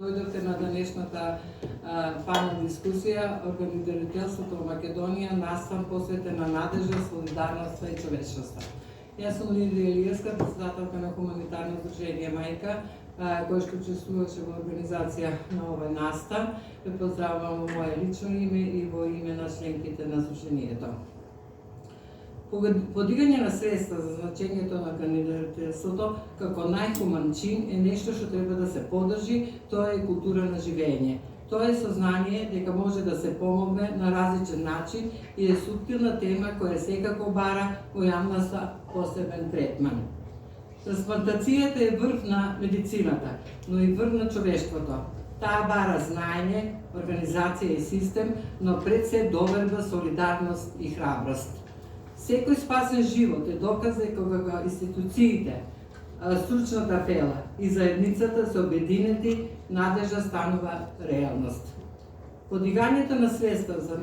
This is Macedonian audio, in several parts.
Дојдовте на денешната панел дискусија Организирателството во Македонија, настан посветен на надежда, солидарноста и човечноста. Јас сум Лидија Илиевска, председателка на хуманитарно здружение Мајка, кој што учествуваше во организација на овој настан. Ве поздравувам во моје лично име и во име на членките на здружението. Подигање на свеста за значењето на организирателството како најхуман чин е нешто што треба да се поддржи, тоа е култура на живење. Тоа е сознание дека може да се помогне на различен начин и е суптилна тема која секако бара во јавноста посебен третман. Трансплантацијата е врв на медицината, но и врв на човештвото. Таа бара знаење, организација и систем, но пред се доверба, солидарност и храброст. Секој спасен живот е доказ дека кога институциите, стручната фела и заедницата се обединети, надежда станува реалност. Подигањето на свеста за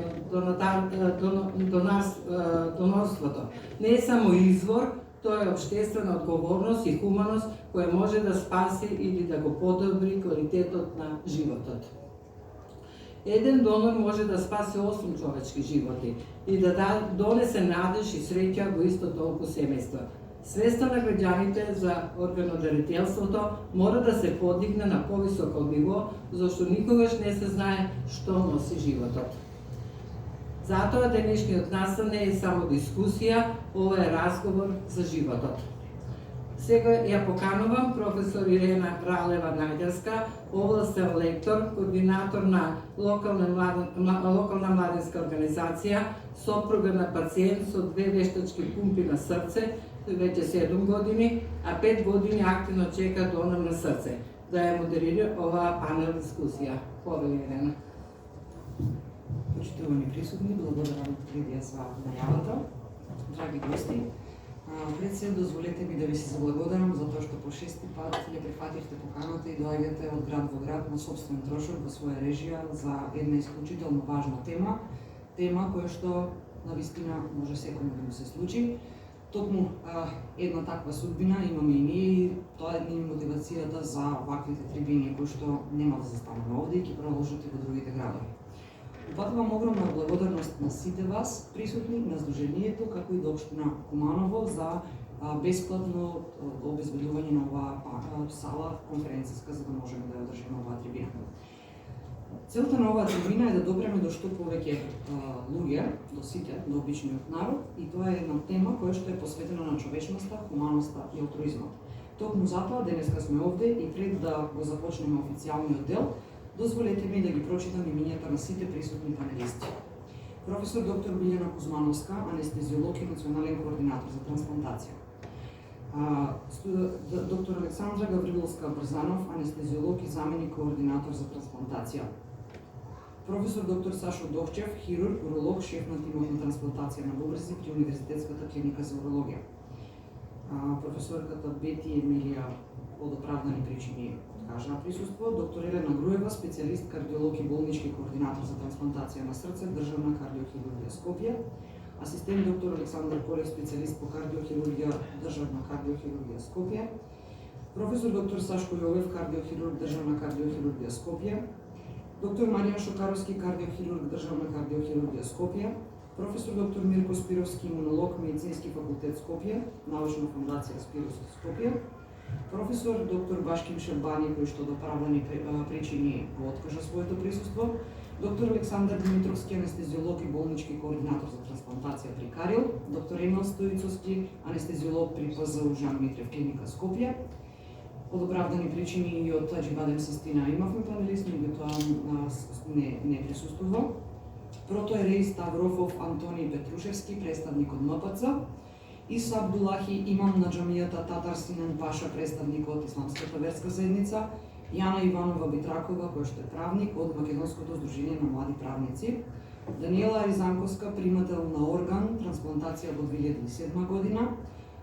донорството не е само извор, тоа е општествена одговорност и хуманост која може да спаси или да го подобри квалитетот на животот. Еден донор може да спаси 8 човечки животи и да донесе надеж и среќа во исто толку семејства. Свеста на граѓаните за органодарителството мора да се подигне на повисоко ниво, зашто никогаш не се знае што носи животот. Затоа денешниот настан не е само дискусија, ова е разговор за животот. Сега ја поканувам професор Ирена Ралева Најдерска, областен лектор, координатор на локална младинска организација, сопруга на пациент со 2 вештачки пумпи на срце, веќе 7 години, а 5 години активно чека донор на срце, да ја модерира оваа панел дискусија. Повели, Ирена. Почитувани присутни, благодарам Лидија за најавата. Драги гости, пред се дозволете ми да ви се заблагодарам за тоа што по 6-ти пат ја прифативте поканата и доаѓате од град во град на сопствен трошок во своја режија за една исклучително важна тема која што навистина може секој да му се случи. Токму една таква судбина имаме и ние и тоа е ни мотивацијата за ваквите трибини кои што нема да застанаме овде и ќе продолжат и во другите градови. Упатувам огромна благодарност на сите вас присутни на Сдруженијето, како и до општина Куманово за бесплатно обезбедување на оваа сала конференцијска за да можеме да ја одржиме оваа трибина. Целта на оваа трибина е да допреме до што повеќе луѓе, до сите, до обичниот народ, и тоа е една тема која што е посветена на човечноста, хуманоста и алтруизмот. Токму затоа денеска сме овде и пред да го започнеме официјалниот дел, дозволете ми да ги прочитам имињата на сите присутни панелисти. Професор доктор Билјана Кузмановска, анестезиолог и национален координатор за трансплантација. Доктор Александра Гавриловска Брзанов, анестезиолог и заменик координатор за трансплантација. Професор доктор Сашо Довчев, хирург, уролог, шеф на тимот на трансплантација на бубрези при Универзитетската клиника за урологија. Професорката Бети Емилија од оправдани причини откажа присуство, доктор Елена Груева, специјалист кардиолог и болнички координатор за трансплантација на срце, државна кардиохирургија Скопје, асистент доктор Александар Колев, специјалист по кардиохирургија, државна кардиохирургија Скопје, професор доктор Сашко Јовев, кардиохирург, државна кардиохирургија Скопје, доктор Маријан Шокаровски, кардиохирург, државна кардиохирургија Скопје, професор доктор Мирко Спировски, имунолог, медицински факултет Скопје, научна фондација Спирос Скопје, професор доктор Башким Шербани, кој што до оправдани причини го откажа своето присуство, доктор Александар Димитровски, анестезиолог и болнички координатор за трансплантација при Карил, доктор Емил Стоицовски, анестезиолог при ПЗУ Жан Митрев клиника Скопје. Од оправдани причини и од Аџибадем Систина имавме панелист, меѓутоа не присуствува. Протоерей Ставрофов Антони Петрушевски, представник од МПЦ, Иса Абдулахи, имам на џамијата Татар Синен Паша, представник од Исламската верска заедница, Јана Иванова Битракова, која што е правник од Македонското здружение на млади правници, Даниела Аризанковска, примател на орган, трансплантација во 2007 година,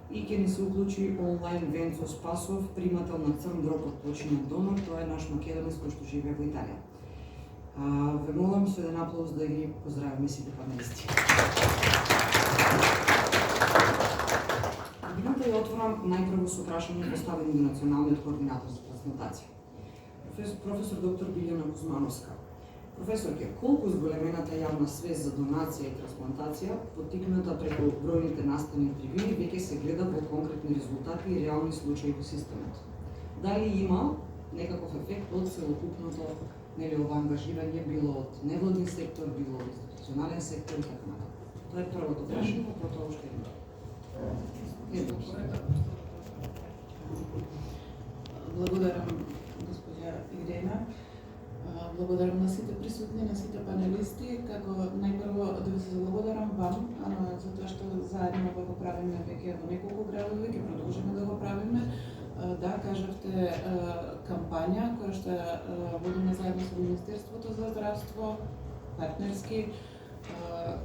и ќе ни се уклучи онлайн Венцо Спасов, примател на црн дроб од починат донор, тоа е наш македонец кој што живее во Италија. Ве молам со еден аплауз да ги поздравиме сите панелисти. Трибината ја отворам најпрво со прашање поставени до националниот координатор за трансплантација. професор доктор Билјана Кузмановска. Професорке, колку зголемената јавна свест за донација и трансплантација, поттикната преку бројните настани трибини, веќе се гледа во конкретни резултати и реални случаи во системот? Дали има некаков ефект од целокупното ова ангажирање, било од невладин сектор, било од институционален сектор и така натаму? Тоа е првото прашање, потоа уште едно. Благодарам, госпоѓа Ирена. Благодарам на сите присутни, на сите панелисти. Како најпрво да ви се благодарам вам за тоа што заедно го правиме веќе во неколку градови, ќе продолжиме да го правиме. Да, кажавте кампања која што водиме заедно со Министерството за здравство, партнерски.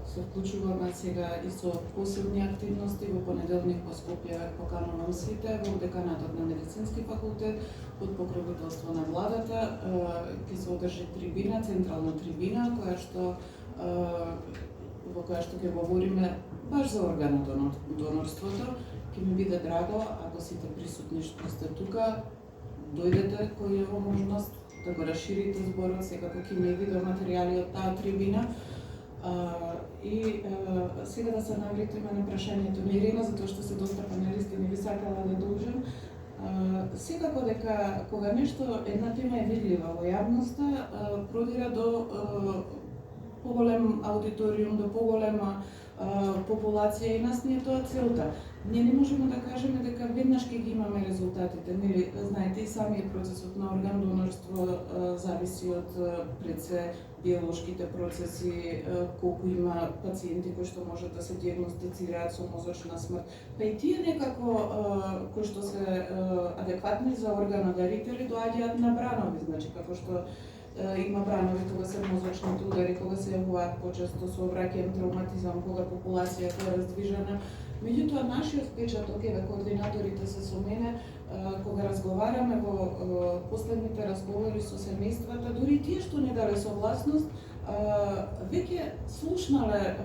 Се вклучуваме сега и со посебни активности. Во понеделник по Скопје поканувам сите во деканатот на Медицински факултет под покровителство на владата. Ќе се одржи трибина, централна трибина, во која што ќе говориме баш за органодонорството. Ќе ми биде драго ако сите присутни што сте тука дојдете кој е можност да го расширите зборот, секако ќе ми видео материјали од таа трибина. И сега да се навлетиме на прашањето на Ирина, затоа што се доста панелисти не би сакала да должам. Секако дека кога нешто, една тема е видлива во јавноста, продира до поголем аудиториум, до поголема популација и нас не е тоа целта. Ние не можеме да кажеме дека веднаш ќе ги имаме резултатите. Нели, знаете и самиот процесот на органдонорство зависи од пред се биолошките процеси, колку има пациенти кои што можат да се диагностицираат со мозочна смрт. Па и тие некако кои што се адекватни за органодарители доаѓаат на бранови, значи како што има бранови кога се мозочните удари, кога се јавуваат почесто со враќаен травматизам, кога популацијата е раздвижена. Меѓутоа, нашиот впечаток е, координаторите се со мене, кога разговараме во последните разговори со семејствата, дури тие што не дале согласност, веќе слушнале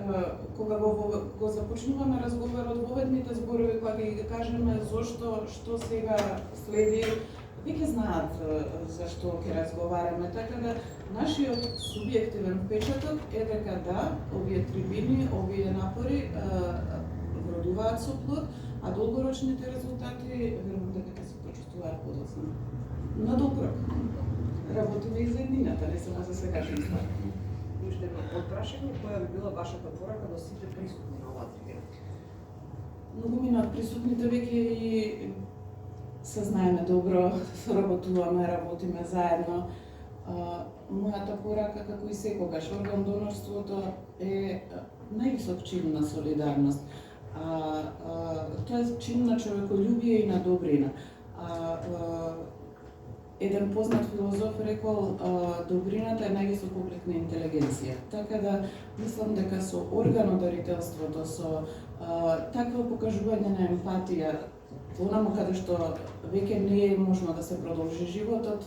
кога го започнуваме разговорот во ведните зборови, кога ги кажеме зошто, што сега следи, веќе знаат за што ќе разговараме, така да нашиот субјективен впечаток е дека да, овие трибини, овие напори вродуваат со плод, а долгорочните резултати верувам дека ќе се почувствуваат подоцна. На добро. Работиме и за еднината, не само за сегашноста. И уште едно подпрашање, која би била вашата порака до сите присутни на оваа трибина? Многумина од присутните веќе и се знаеме добро, соработуваме, работиме заедно. Мојата порака, како и секогаш, органдонорството е највисок чин на солидарност. Тоа е чин на човеколюбие и на добрина. Еден познат филозоф рекол, добрината е највисок облик на интелигенција. Така да, мислам дека со органодарителството, со такво покажување на емпатија, онаму каде што веќе не е можно да се продолжи животот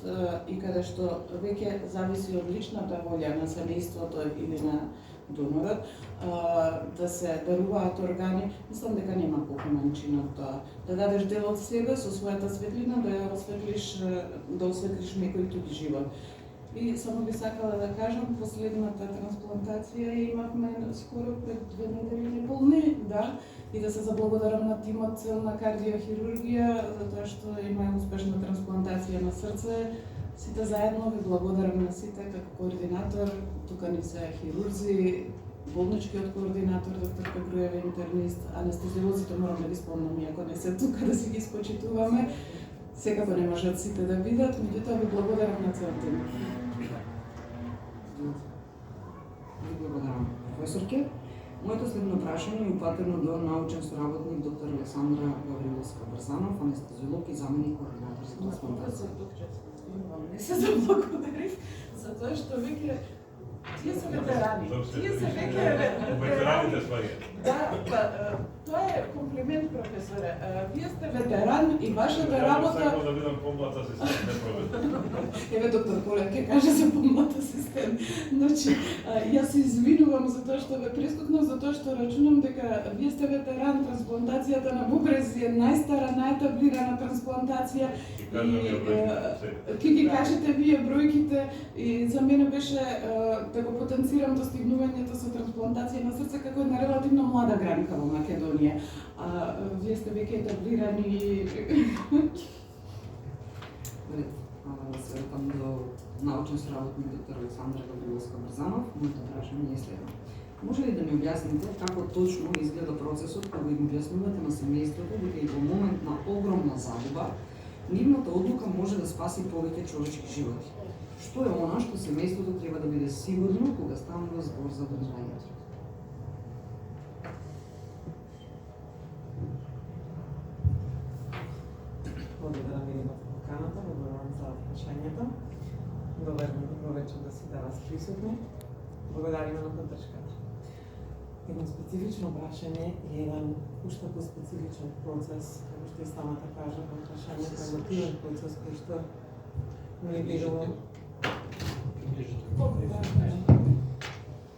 и каде што веќе зависи од личната волја на семејството или на донорот, да се даруваат органи, мислам дека нема поголем чин од тоа. Да дадеш дел од себе со својата светлина, да ја осветлиш, да осветлиш некој туѓ живот. И само би сакала да кажам, последната трансплантација имавме скоро пред 2 недели неполни, да, и да се заблагодарам на тимот на кардиохирургија, затоа што има успешна трансплантација на срце. Сите заедно ви благодарам на сите како координатор, тука ни се хирурзи, болничкиот координатор, доктор Пегруева, интернист, анестезиолозите морам да ги спомнам, иако не се тука да си ги спочитуваме. Секако не можат сите да видат, меѓутоа ви благодарам на цел тим. Ви благодарам, професорке. Моето следно прашање е упатено до научен соработник доктор Александра Гавриловска-Брзанов, анестезиолог и заменик координатор за трансплантација. Не се заблагодарив за тоа што веќе Тие се ветерани. Тие се веќе ветераните сваѓа. Да, тоа е комплимент, професоре. Вие сте ветеран и вашата работа... Сакам да бидам помлад асистент, не проблем. Еве доктор Колев ќе каже за помлад асистент. Значи, јас се извинувам за тоа што ве прескокнав, за тоа што рачунам дека вие сте ветеран. Трансплантацијата на бубрези е најстара, најетаблирана трансплантација. Ке ги кажете вие бројките и за мене беше да го потенцирам достигнувањето со трансплантација на срце како една релативно млада гранка во Македонија. Вие сте веќе етаблирани. Да се вратам до научен соработник доктор Александра Гавриловска-Брзанов, моето прашање е следно. Може ли да ми објасните како точно изгледа процесот кога им објаснувате на семејството дека и во момент на огромна загуба, нивната одлука може да спаси повеќе човечки животи? Што е она што семејството треба да биде сигурно кога станува збор за дарувањето? Благодарам ви за поканата, благодарам за прашањето. Добар вечер да сите вас присутни. Благодариме на поддршката. Едно специфично прашање е еден уште по-специфичен процес, како што и самата кажа во прашањето, емотивен процес кој што не верувам.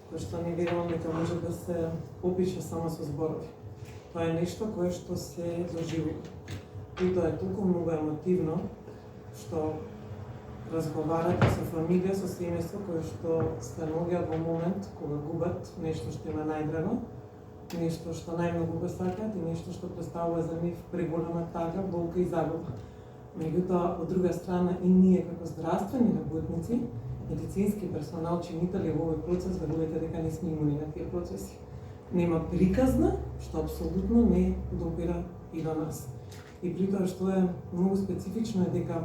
Кој што не верувам дека може да се опише само со зборови. Тоа е нешто кое што се доживува. И тоа е толку многу емотивно што разговарате со фамилија, со семејство кое што се наоѓаат во момент кога губат нешто што има најдраго, нешто што најмногу го сакаат и нешто што представува за нив преголема тага, болка и загуба. Меѓутоа, од друга страна и ние како здравствени работници, медицински персонал, чинители во овој процес, верувате дека не сме имуни на тие процеси. Нема приказна, што апсолутно не допира и до нас. И при тоа што е многу специфично е дека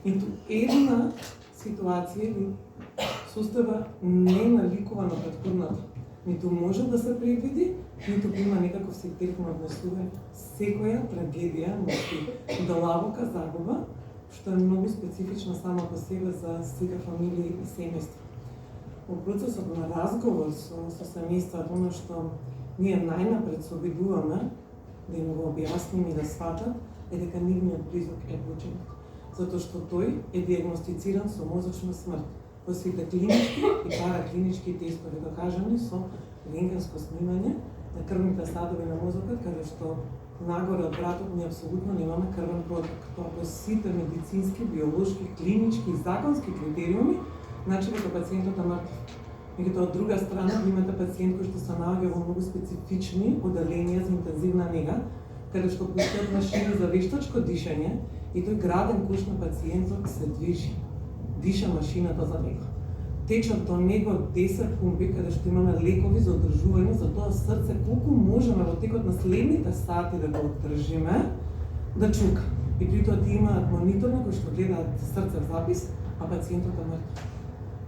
ниту една ситуација или состојба не е наликува на претходната. Ниту може да се предвиди, ниту има некаков секретно однесување. Секоја трагедија носи длабока загуба, што е многу специфична сама по себе за сега фамилија и семејство. Во процесот на разговор со семејството, она што ние најнапред се обидуваме да им го објасним и да сватат, е дека нивниот близок е починат. Затоа што тој е диагностициран со мозочна смрт. По сите клинички и параклинички тестови докажани со рентгенско снимање на крвните садови на мозокот, каде што нагоре од вратот ние апсолутно немаме крвен проток. Тоа по сите медицински, биолошки, клинички и законски критериуми, значи дека пациентот е мртв. Меѓутоа, од друга страна, имате пациент кој што се наоѓа во многу специфични оделенија за интензивна нега, каде што постојат машини за вештачко дишење и тој граден кош на пациентот се движи. Диша машината за него. Течат до него 10 пумпи, каде што имаме лекови за одржување за тоа срце, колку можеме во текот на следните сати да го одржиме, да чука. И при тоа ти имаат мониторни кои што гледаат срцев запис, а пациентот е мртв.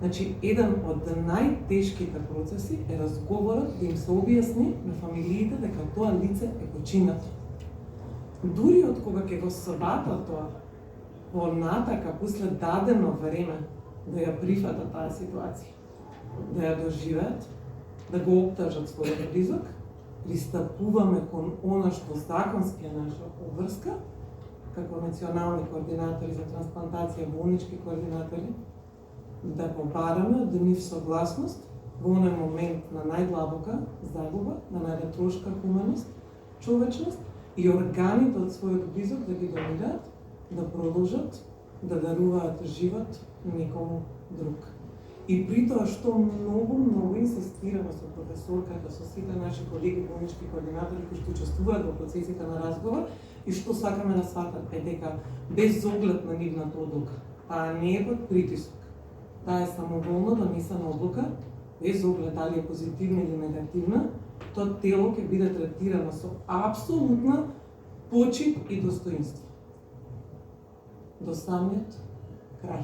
Значи, еден од најтешките процеси е разговорот да им се објасни на фамилиите дека тоа лице е починато. Дури од кога ќе го сватат тоа, понатака, после дадено време, да ја прифатат таа ситуација, да ја доживеат, да го обтажат својот близок, пристапуваме кон она што законски е наша обврска, како национални координатори за трансплантација, болнички координатори, да побараме од нив согласност во оној момент на најдлабока загуба, на најретрошка хуманост, човечност и органите од својот близок да ги донираат, да продолжат да даруваат живот некому друг. И при тоа што многу инсистираме со професорката, со сите наши колеги болнички координатори кои што учествуваат во процесите на разговор и што сакаме да сватат е дека без оглед на нивната одлука, таа не е под притисок. Таа е самоволно донесена одлука, без оглед дали е позитивна или негативна, тоа тело ќе биде третирано со апсолутна почит и достоинство. До самиот крај.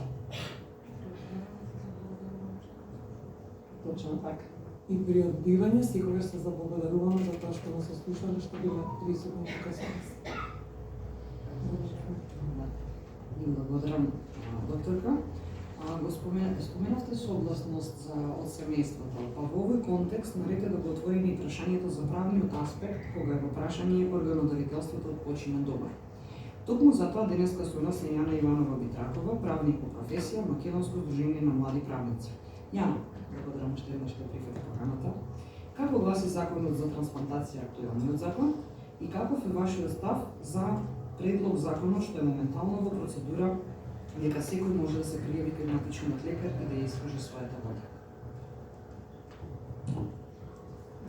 Точно така. И при одбивање секогаш се заблагодаруваме за тоа што нас слушале, што биле присутни тука со нас. Благодарам, докторка. споменавте согласност од семејството, па во овој контекст нарете да го отвориме и прашањето за правниот аспект кога е во прашање органодарителството од починен домар. Токму затоа денеска со нас е Јана Иванова Битракова, правник по професија, Македонско здружение на млади правници. Јана, благодарам уште еднаш што прифати поканата. Како гласи законот за трансплантација, актуелниот закон, и каков е вашиот став за предлог законот што е моментално во процедура дека секој може да се пријави кај матичниот лекар и да ја искаже својата волја?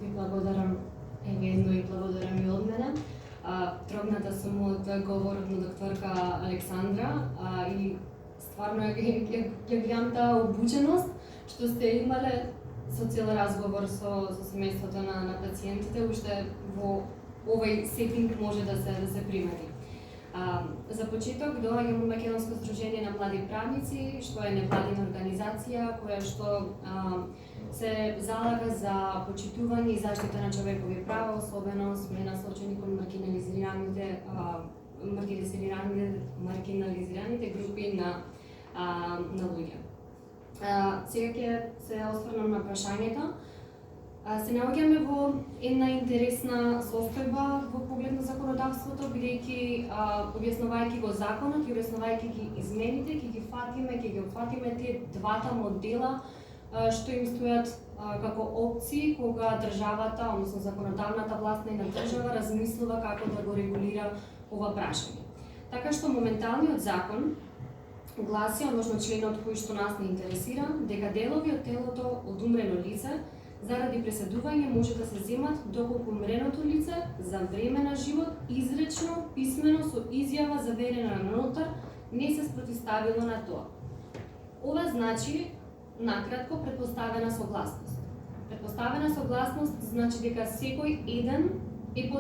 Ви благодарам едно и благодарам и од мене. Трогната сум од говорот на докторка Александра и стварно ја гледам таа обученост што сте имале со цел разговор со семејството на пациентите, уште во овој сетинг може да се примети. За почеток доаѓам од Македонско здружение на млади правници, што е невладина организација која што се залага за почитување и заштита на човекови права, особено сме насочени кон маргинализираните групи на луѓе. Сега ќе се осврнам на прашањето. Се наоѓаме во една интересна состојба во поглед на законодавството, бидејќи објаснувајќи го законот и објаснувајќи ги измените, ќе ги опфатиме тие двата модела што им стојат како опции кога државата, односно законодавната власт на една држава размислува како да го регулира ова прашање. Така што моменталниот закон гласи, односно членот кој што нас не интересира, дека делови од телото од умрено лице заради преседување може да се земат доколку умреното лице за време на живот изречно, писмено со изјава заверена на нотар не се спротивставило на тоа. Ова значи накратко претпоставена согласност. Претпоставена согласност значи дека секој еден е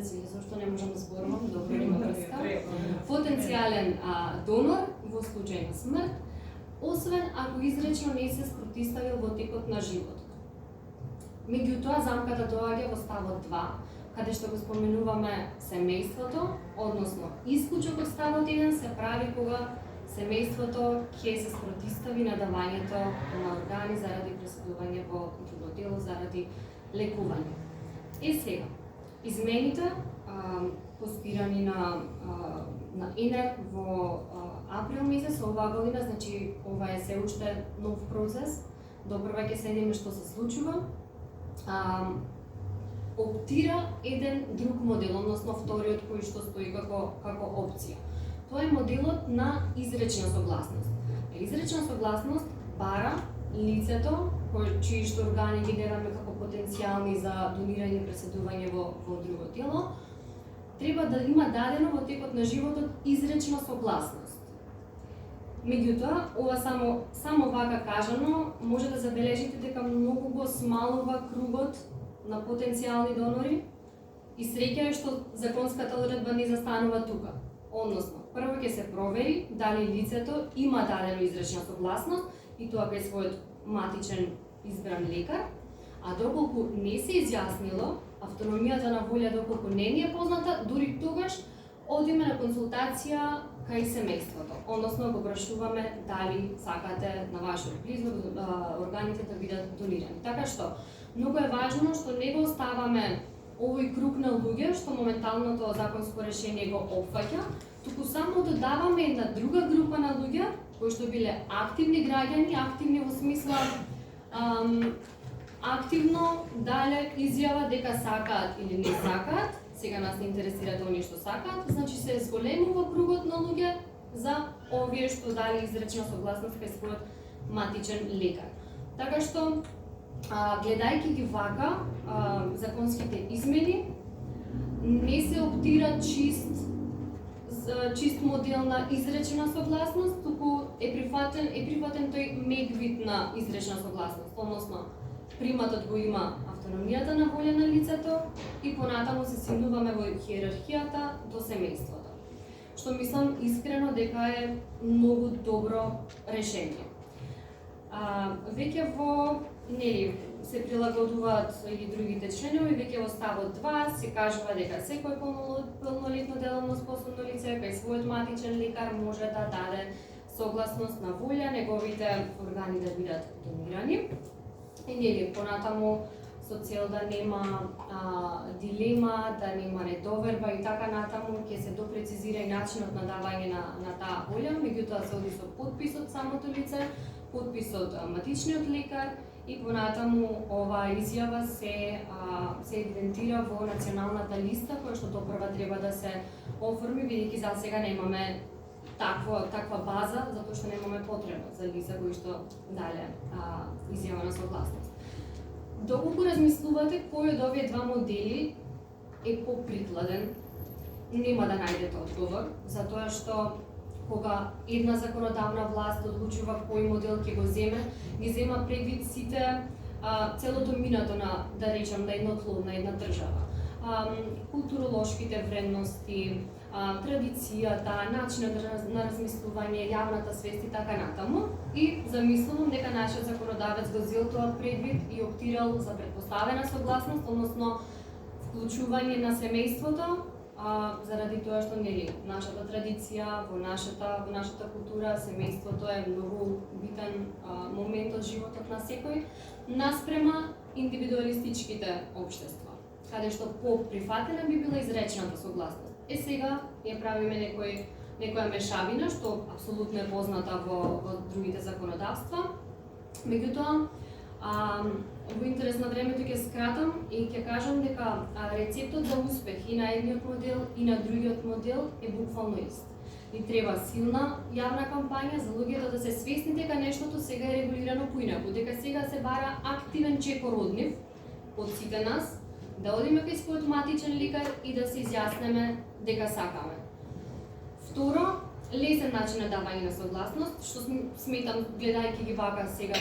зашто не можам да зборувам, добро има врска, потенцијален донор во случај на смрт, освен ако изречно не се спротивставил во текот на животот. Меѓутоа, замката доаѓа во ставот 2, каде што го споменуваме семејството, односно исклучок од ставот 1 се прави кога семејството ќе се спротивстави на давањето на органи заради преседување во друго тело, заради лекување. Сега, измените постирани на ИНЕР во април месец оваа година, значи ова е се уште нов процес, допрва ќе седиме што се случува, оптира еден друг модел, односно вториот кој што стои како опција. Тоа е моделот на изречна согласност. Изречна согласност бара лицето, чии што органи ги гледаме како потенцијални за донирање и преседување во друго тело, треба да има дадено во текот на животот изречна согласност. Меѓутоа, ова само вака кажано, може да забележите дека многу го смалува кругот на потенцијални донори и среќа е што законската одредба не застанува тука. Односно, прво ќе се провери дали лицето има дадено изречна согласност и тоа кај својот матичен избран лекар, а доколку не се изјаснило, автономијата на волја доколку не ни е позната, дури тогаш одиме на консултација кај семејството. Односно го прашуваме дали сакате на вашиот близок органите да бидат донирани. Така што многу е важно што не го оставаме овој круг на луѓе што моменталното законско решение го опфаќа, туку само додаваме една друга група на луѓе кои што биле активни граѓани, активни во смисла активно дале изјава дека сакаат или не сакаат. Сега нас не интересира тоа што сакаат, значи се зголемува кругот на луѓе за овие што дали изречна согласност кај својот матичен лекар. Така што гледајќи ги вака законските измени, не се оптира чист модел на изречена согласност, туку е прифатен тој мек вид на изречна согласност, односно приматот го има автономијата на волја на лицето и понатаму се симнуваме во иерархијата до семејството. Што мислам искрено дека е многу добро решение. Веќе се прилагодуваат и другите членови, веќе во ставот 2 се кажува дека секој полнолетно деловно способно лице кај својот матичен лекар може да даде согласност на волја неговите органи да бидат донирани. И нели понатаму со цел да нема дилема, да нема недоверба и така натаму, ќе се допрецизира и начинот на давање на таа волја, меѓутоа се оди со потпис од самото лице, потпис од матичниот лекар и понатаму оваа изјава се евидентира во националната листа која што допрва треба да се оформи, бидејќи за сега немаме таква база, затоа што немаме потреба за лица кои што дале изјава на согласност. Доколку размислувате кој од овие два модели е поприкладен, нема да најдете одговор, затоа што кога една законодавна власт одлучува кој модел ќе го земе, ги зема предвид сите целото минато на, да речем, на едно тло, на една држава. Културолошките вредности, традицијата, начинот на размислување, јавната свест и така натаму. И замислувам дека нашиот законодавец го зел тоа предвид и оптирал за претпоставена согласност, односно вклучување на семејството, заради тоа што нели нашата традиција, во нашата култура, семејството е многу битен момент од животот на секој, наспрема индивидуалистичките општества, каде што поприфатена би била изречената согласност. Сега ја правиме некоја мешавина, што апсолутно е позната во другите законодавства. Меѓутоа, во интерес на времето ќе скратам и ќе кажам дека рецептот за успех и на едниот модел и на другиот модел е буквално ист. И треба силна јавна кампања за луѓето да се свесни дека нештото сега е регулирано поинаку, дека сега се бара активен чекор од нив, од сите нас, да одиме кај својот матичен лекар и да се изјаснеме дека сакаме. Второ, лесен начин на давање на согласност, што сметам, гледајќи ги вака сега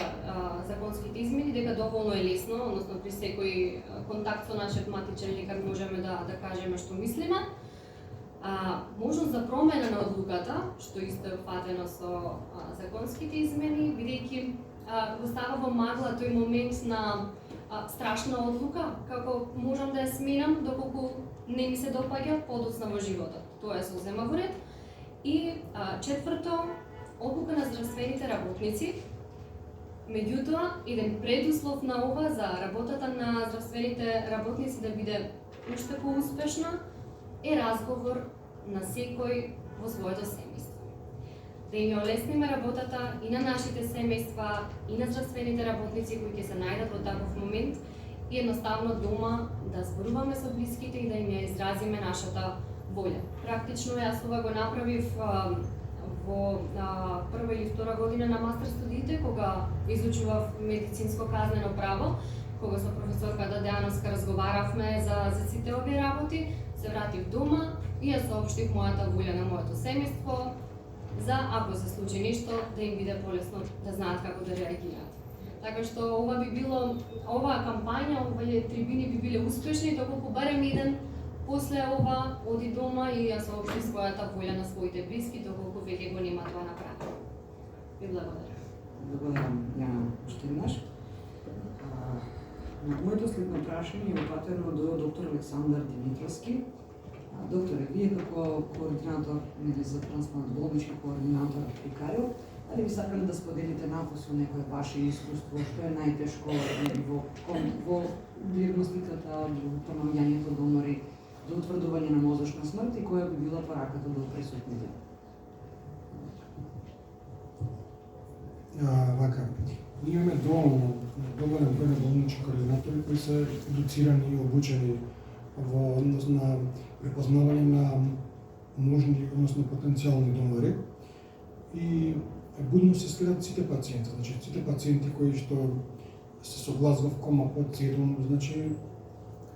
законските измени, дека доволно е лесно, односно при секој контакт со нашиот матичен лекар можеме да кажеме што мислиме. Можност за промена на одлуката, што исто е фатено со законските измени, бидејќи го става во магла тој момент на страшна одлука, како можам да ја сменам доколку не ми се допаѓа подоцна во животот. Тоа се зема во ред. И четврто, одлука на здравствените работници. Меѓутоа, еден предуслов на ова за работата на здравствените работници да биде уште поуспешна е разговор на секој во своето семејство. Да им олесниме работата и на нашите семејства, и на здравствените работници кои ќе се најдат во таков момент и едноставно дома да зборуваме со блиските и да им ја изразиме нашата волја. Практично јас ова го направив во прва или втора година на мастер студиите, кога изучував медицинско казнено право, кога со професорката Деановска разговаравме за сите овие работи, се вратив дома и ја соопштив мојата волја на моето семејство, за ако се случи нешто да им биде полесно да знаат како да реагираат. Така што оваа кампања, овие трибини би биле успешни доколку барем еден после ова оди дома и ја соопшти својата волја на своите блиски доколку веќе го нема тоа направено. Ви благодарам. Благодарам, Јана, уште еднаш. Моето следно прашање е упатено до доктор Александар Димитровски. Докторе, вие како координатор за трансплант, болнички координатор при Карио, дали би сакале да споделите напослу некое ваше искуство, што е најтешко во диагностиката, во промаѓањето донори, до утврдување на мозочна смрт и која би била пораката до присутните? Ние имаме доволен број на болнички координатори кои се едуцирани и обучени во однос на препознавање на можни, односно потенцијални донори и будно се следат сите пациенти, значи сите пациенти кои што се согласува кома под 7, значи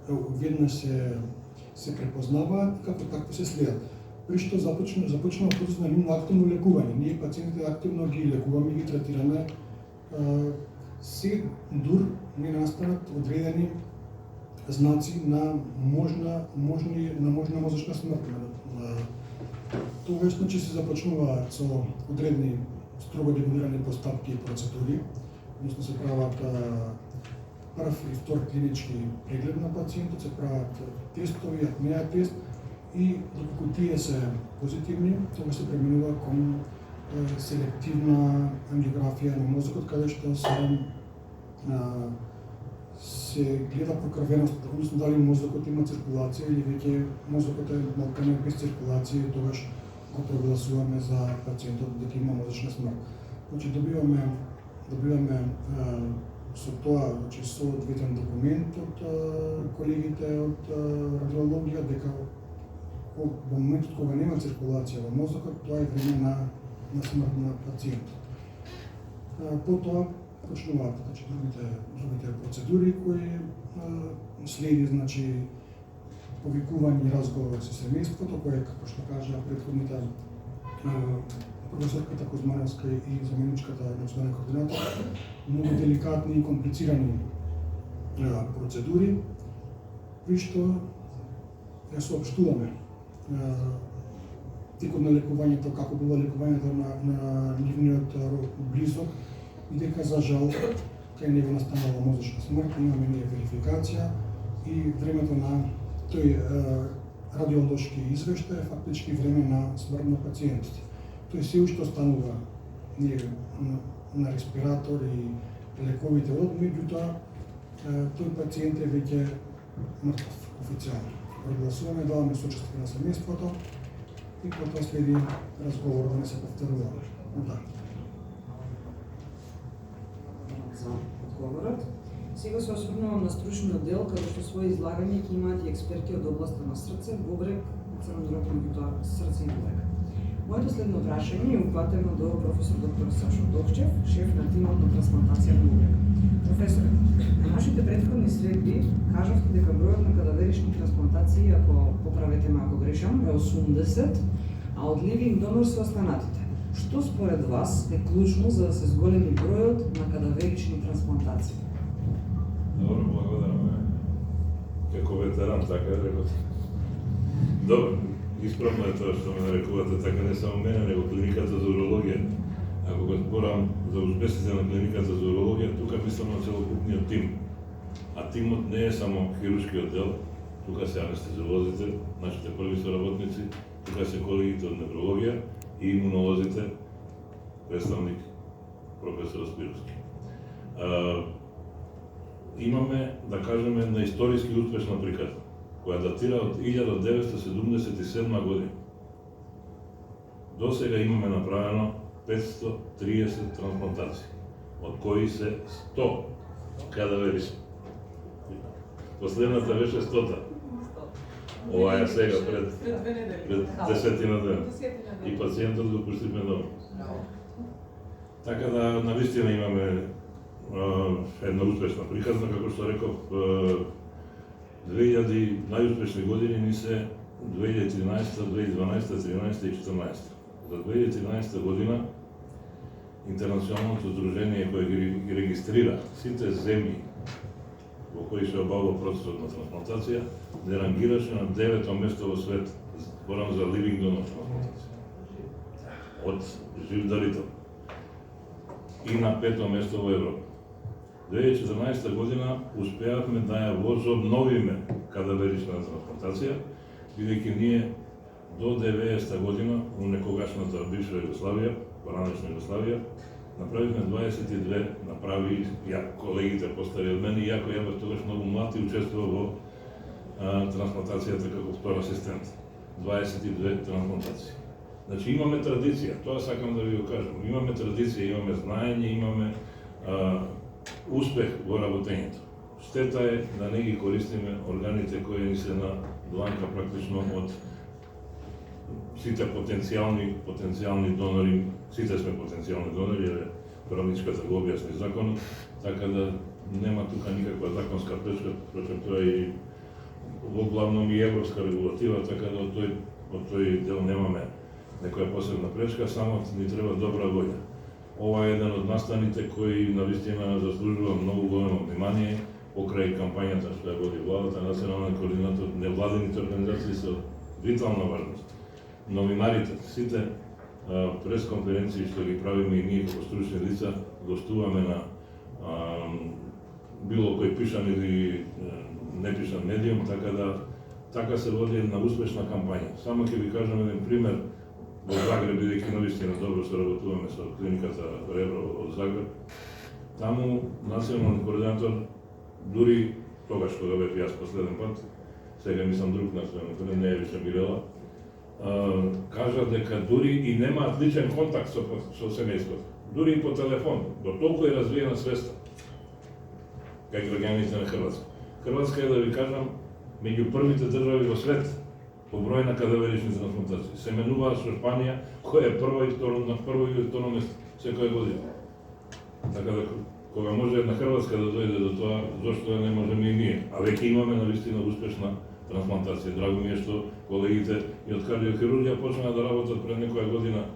веднаш се препознаваат и како такво се следат. При што започнува процес на нивно активно лекување. Ние пациентите активно ги лекуваме и ги третираме се дур не настанат одредени знаци на можна мозочна смрт. Тогаш значи се започнува со одредени строго регулирани постапки и процедури, односно се прават прв и втор клинички преглед на пациентот, се прават тестови, апнеа тест и доколку тие се позитивни, тогаш се преминува кон селективна ангиографија на мозокот, каде што се гледа прокрвеност, односно дали мозокот има циркулација или веќе мозокот е малкане без циркулација и тогаш го прогласуваме за пациентот дека има мозочна смрт. Значи добиваме со тоа, значи со одветен документ од колегите од радиологија дека во моментот кога нема циркулација во мозокот, тоа е време на смрт на пациентот. Потоа почнуваат другите процедури кои следи, значи повикување и разговор со семејството, кое, како што кажа претходните професорката Кузмановска и заменичката национален координатор, многу деликатни и комплицирани процедури, при што ја соопштуваме текот на лекувањето, како било лекувањето на нивниот близок, и дека за жал кај него настанала мозочна смрт, имаме ние верификација и времето на тој радиолошки извештај е фактички време на смрт на пациентите. Тој се уште останува ние на респиратор и лековите од, меѓутоа тој пациент е веќе мртов официјално. Прогласуваме, даваме сочувствие на семејството и потоа следи разговор да не се повторува. За одговорот. Сега се осврнувам на стручниот дел, каде што своје излагање ќе имаат и експерти од областа на срце, бубрек, црвен дроб, меѓутоа срце и бубрек. Моето следно прашање е упатено до професор доктор Сашо Докчев, шеф на тимот на трансплантација на бубрек. Професоре, на нашите претходни следби кажавте дека бројот на кадаверични трансплантации, ако поправете ме ако грешам, е 80, а од ливинг донор се останатите. Што според вас е клучно за да се зголеми бројот на кадаверични трансплантации? Добро, благодарам. Како ветеран, така е рекот. Добро, исправно е тоа што ме нарекувате така, не само мене, него клиниката за урологија. Ако го зборам за успесите на клиниката за урологија, тука мислам на целокупниот тим. А тимот не е само хируршкиот дел, тука се анестезиолозите, нашите први соработници, тука се колегите од неврологија и имунолозите, представник професор Спировски. Имаме, да кажеме, на историски успешна приказна, која датира од 1977 година. До сега имаме направено 530 трансплантации, од кои се 100 кадаверични. Последната беше 100-та. Ова е сега пред 10 на ден. И пациентот го пуштиме дома. Така да, навистина имаме една успешна приказна, како што реков, 2000 најуспешни години ни се 2013, 2012, 2013 и 2014. За 2013 година Интернационалното здружение кое ги регистрира сите земји во кои се обавува процесот на трансплантација, не рангираше на 9-то место во свет, зборам за living donor трансплантација, од жив дарител, и на 5-то место во Европа. 2014 година успеавме да ја возобновиме кадаверична трансплантација, бидејќи ние до 90-та година, у некогашната бивша Југославија, поранешна Југославија, направивме 22, направи колегите постари од мене, иако ја бев тогаш многу млад и учествував во трансплантацијата како втор асистент. 22 трансплантации. Значи имаме традиција, тоа сакам да ви го кажам. Имаме традиција, имаме знаење, имаме успех во работењето. Штета е да не ги користиме органите кои ни се на дланка практично од сите потенцијални донори, сите сме потенцијални донори, е правничката го објасни законот, така да нема тука никаква законска пречка, прочем тоа и во главном и европска регулатива, така да од тој дел немаме некоја посебна пречка, само ни треба добра волја. Ова е еден од настаните кои навистина заслужува многу големо внимание покрај кампањата што ја води владата, национален координатор, невладените организации со витална важност. Новинарите, сите пресконференции што ги правиме и ние како стручни лица, гостуваме на било кој пишан или непишан медиум, така да така се води една успешна кампања. Само ќе ви кажам еден пример во Загреб, бидејќи навистина добро соработуваме со клиниката Ребро од Загреб. Таму националниот координатор, дури тогаш кога бев јас последен пат, сега мислам друг национален координатор, не е више Мирела, кажа дека дури и немаат личен контакт со семејството, дури и по телефон, до толку е развиена свеста кај граѓаните на Хрватска. Хрватска е, да ви кажам, меѓу првите држави во свет по број на кадаверични трансплантации. Се менуваа со Шпанија, која е прво и второ место секоја година. Така да, кога може една Хрватска да дојде до тоа, зошто да не можеме и ние? А веќе имаме навистина успешна трансплантација. Драго ми е што колегите и од кардиохирургија почнаа да работат пред некоја година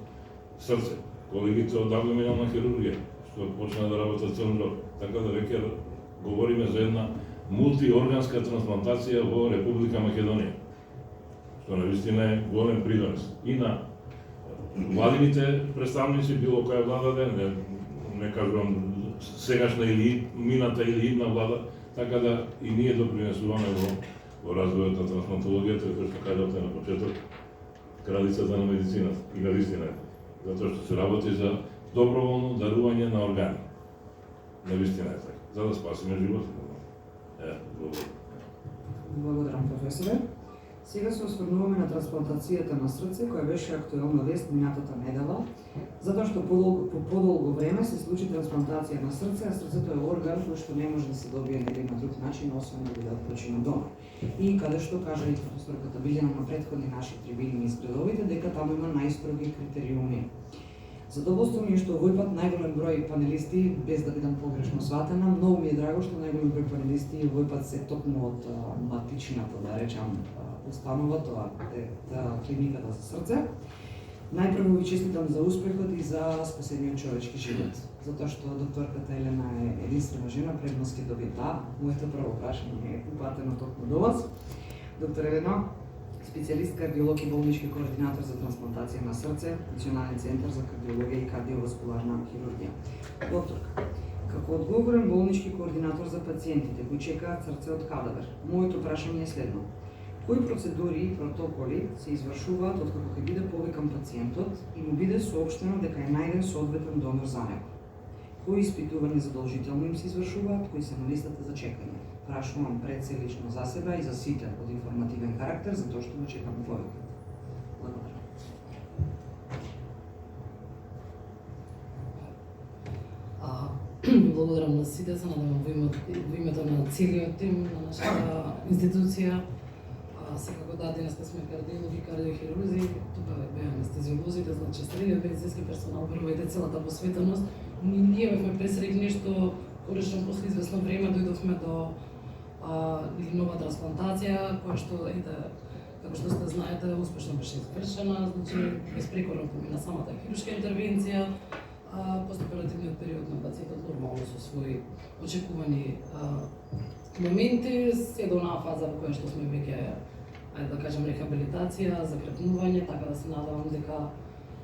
срце. Колегите од абдоминална хирургија, што почнаа да работат цел живот. Така да веќе говориме за една мултиорганска трансплантација во Република Македонија, што навистина е голем придонес и на владините представници, било која влада да не кажувам сегашна или мината или идна влада, така да и ние допринесуваме во развојот на трансплантологијата, кој што кажавте на почеток, кралицата на медицината и навистина е, затоа што се работи за доброволно дарување на органи. Навистина е така, за да спасиме животи. Благодарам, професоре. Сега се осврнуваме на трансплантацијата на срце, која беше актуелна вест минатата недела, затоа што по подолго време се случи трансплантација на срце, а срцето е орган кој што не може да се добие на един друг начин, освен да биде од почина донор. И каде што кажа и професорката Билјана на претходни наши трибини изгледовите, дека таму има најстроги критериуми. Задоволство ми е што овој пат најголем број панелисти, без да бидам погрешно сватена, многу ми е драго што најголем број панелисти овој пат се токму од матичната, да речам, установа, тоа е клиниката за срце. Најпрво ви честитам за успехот и за спасениот човечки живот, затоа што докторката Елена е единствена жена, предност ќе добие моето прво прашање е упатено токму до вас. Доктор Елена, специјалист кардиолог и болнички координатор за трансплантација на срце, Национален центар за кардиологија и кардиоваскуларна хирургија. Докторка, како одговорен болнички координатор за пациентите кои чекаат срце од кадавер, моето прашање е следно. Кои процедури и протоколи се извршуваат откако ќе биде повикан пациентот и му биде соопштено дека е најден соодветен донор за него? Кои испитувања задолжително им се извршуваат, кои се на листата за чекање? Прашувам пред се лично за себе и за сите од информативен карактер, затоа што го чекаме повикот. Благодарам. Благодарам на сите, се надевам во името на целиот тим на нашата институција. Секако да, денеска сме кардиолози, кардиохирурзи, тука беа анестезиолозите, значи средниот медицински персонал, верувајте целата посветеност. Ние бевме пресреќни што корешно после известно време дојдовме до нова трансплантација, која што како што сте знаете, успешно беше извршена, значи безпрекорно помина самата хируршка интервенција. Постоперативниот период на пациентот нормално со своји очекувани моменти се до онаа фаза во која што сме веќе, ајде да кажем, рехабилитација, закрепнување, така да се надевам дека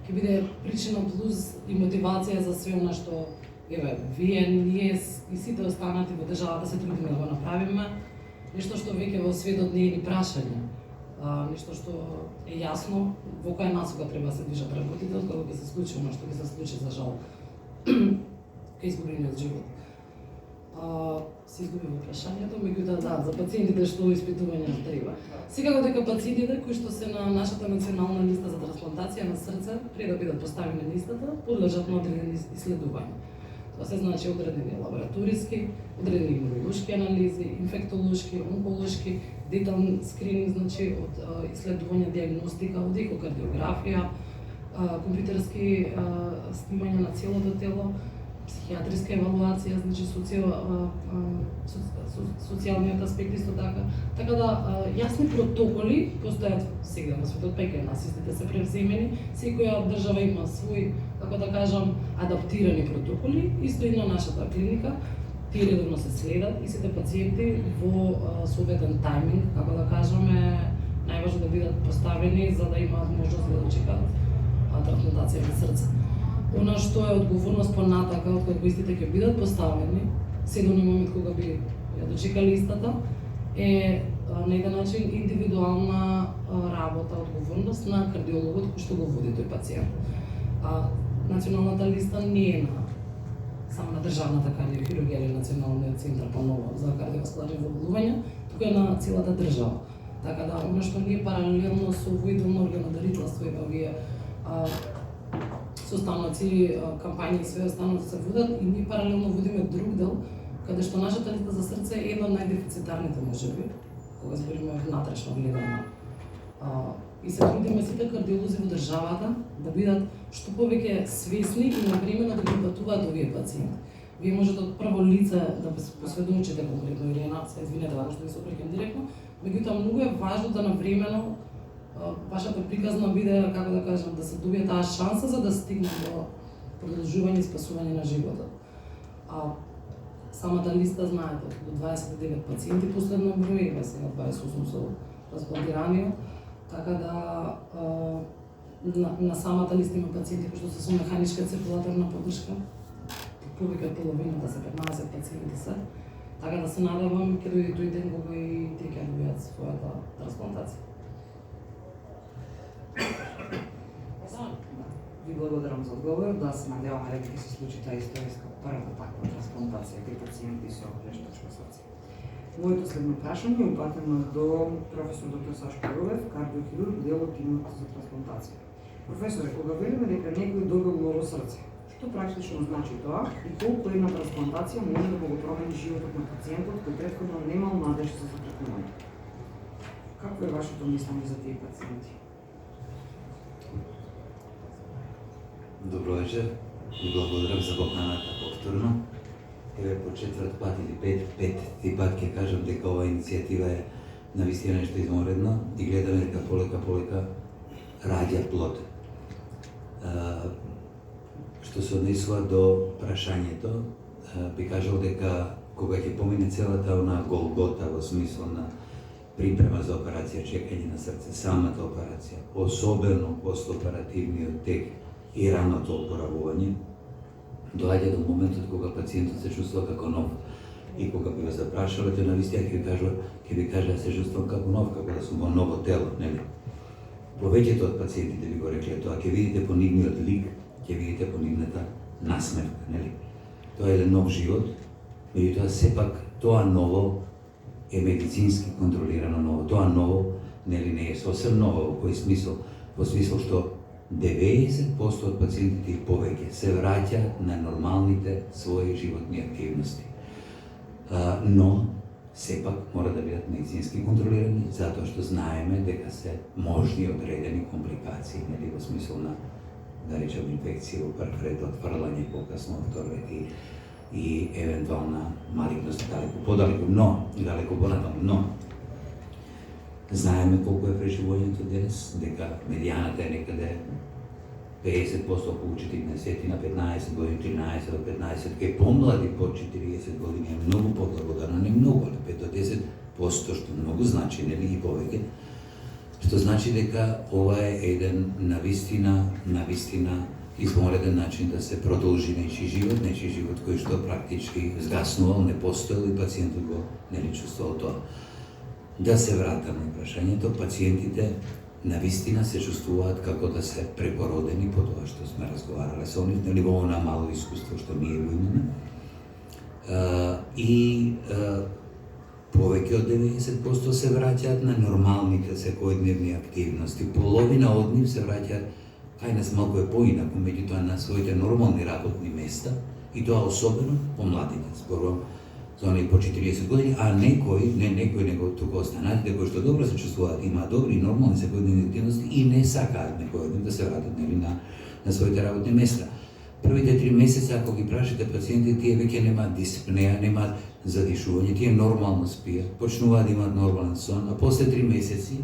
ќе биде причина плюс и мотивација за све она што вие, ние и сите останати во државата се трудиме да го направиме, нешто што веќе во светот не е ни прашање, нешто што е јасно во која насока треба да се движат работите, откако ќе се случи она што ќе се случи за жал кај изгубениот живот. Се изгуби во прашањето, меѓутоа да, за пациентите што испитувања треба. Секако дека пациентите кои што се на нашата национална листа за трансплантација на срце, пред да бидат поставени на листата, подлежат на одредени исследувања. Тоа се значи одредени лабораториски, одредени имунолошки анализи, инфектолошки, онколошки, детален скрининг, значи од исследувања, диагностика, од екокардиографија, компјутерски снимања на целото тело, психијатриска евалуација, значи социјалниот аспект исто така. Така да јасни протоколи постојат сега во светот, па и кај нас истите се превземени. Секоја држава има свој, како да кажам, адаптирани протоколи, исто и на нашата клиника. Тие редовно се следат и сите пациенти во соодветен тајминг, како да кажаме, најважно да бидат поставени за да имаат можност да чекаат трансплантација на срце. Она што е одговорност понатака, откако истите ќе бидат поставени, се до момент кога би ја дочекали истата, е на еден начин индивидуална работа, одговорност на кардиологот кој што го води тој пациент. Националната листа не е само на државната кардиохирургија или националниот центар по-ново за кардиоваскуларни заболувања, туку е на целата држава. Така да, оно што ние паралелно со воидовно органодарителство и овие состаноци, кампањи и све останало се водат, и ние паралелно водиме друг дел, каде што нашата листа за срце е една од најдефицитарните можеби, кога збориме внатрешно гледано. И се трудиме сите кардиолози во државата да бидат што повеќе свесни и навремено да ги патуваат овие пациенти. Вие можете од прво лице да посведочите конкретно Ирена, се извинете ако што ви се обраќам директно, меѓутоа многу е важно да навремено вашата приказна биде, како да кажам, да се добие таа шанса за да стигне до продолжување и спасување на животот. Самата листа, знаете, до 29 пациенти последно број, има сега 28 со трансплантираниот, така да на самата листа има пациенти кои што се со механичка циркулаторна поддршка, повеќе од половината се 15 пациенти се, така да се надевам ќе дојде тој ден кога и тие ќе добијат својата трансплантација. Ви благодарам за одговор, да се надеваме дека ќе се случи таа историска прва таква трансплантација кај пациенти со клештачко срце. Моето следно прашање е упатено до професор доктор Сашко Јовев, кардиохирург, дел од тимот за трансплантација. Професоре, кога велиме дека некој добил ново срце, што практично значи тоа и колку една трансплантација може да го промени животот на пациентот кој претходно немал надеж за затркнување? Какво е вашето мислење за тие пациенти? Добро вечер, и благодарам за поканата повторно. Еве по четврт пат или пет пат ќе кажам дека оваа иницијатива е навистина нешто изморедно и гледаме дека полека раѓа плод. Што се однесува до прашањето, би кажал дека кога ќе помине целата она голгота во смисла на припрема за операција, чекање на срце, самата операција, особено постоперативниот тек и раното опоравување, доаѓа до моментот кога пациентот се чувствува како нов. И кога би го запрашале, тој навистина ќе ви каже да се чувствувам како нов, како да сум во ново тело, нели? Повеќето од пациентите би го рекле тоа, ќе видите по нивниот лик, ќе видите по нивната насмевка, нели? Тоа е еден нов живот, меѓутоа сепак тоа ново е медицински контролирано ново. Тоа ново, нели, не е сосем ново, во кој смисол? Во смисол што 90% од пациентите и повеќе се враќаат на нормалните своји животни активности. Но, сепак мора да бидат медицински контролирани, затоа што знаеме дека се можни одредени компликации, нели, во смисол на, да речем, инфекција во прв ред, отфрлање покасно во втор ред и евентуална малигност далеко понатаму, но знаеме колку е преживувањето денес, дека медијаната е некаде 50% околу 14 на 15 години, 13 до 15, кај помлади под 40 години е многу поблагодарно, не многу, али 5 до 10%, што многу значи, нели, и повеќе, што значи дека ова е еден навистина измореден начин да се продолжи нечи живот кој што практички згаснувал, не постоел и пациентот го нели чувствувал тоа. Да се вратам на прашањето, пациентите навистина се чувствуваат како да се препородени по тоа што сме разговарале со нив, нели во она мало искуство што ние го имаме. Повеќе од 90% се враќаат на нормалните секојдневни активности. Половина од нив се враќаат, кај нас малку е поинаку, меѓутоа на своите нормални работни места, и тоа особено помладите. Зборувам за оние по 40 години, а некои, не некои, него туку останатите кои што добро се чувствуваат, имаат добри и нормални секојдневни активности и не сакаат некои од нив да се вратат, нели, на своите работни места. Првите 3 месеца, ако ги прашате пациентите, тие веќе немаат диспнеа, немаат задишување, тие нормално спијат, почнуваат да имаат нормален сон, а после 3 месеци,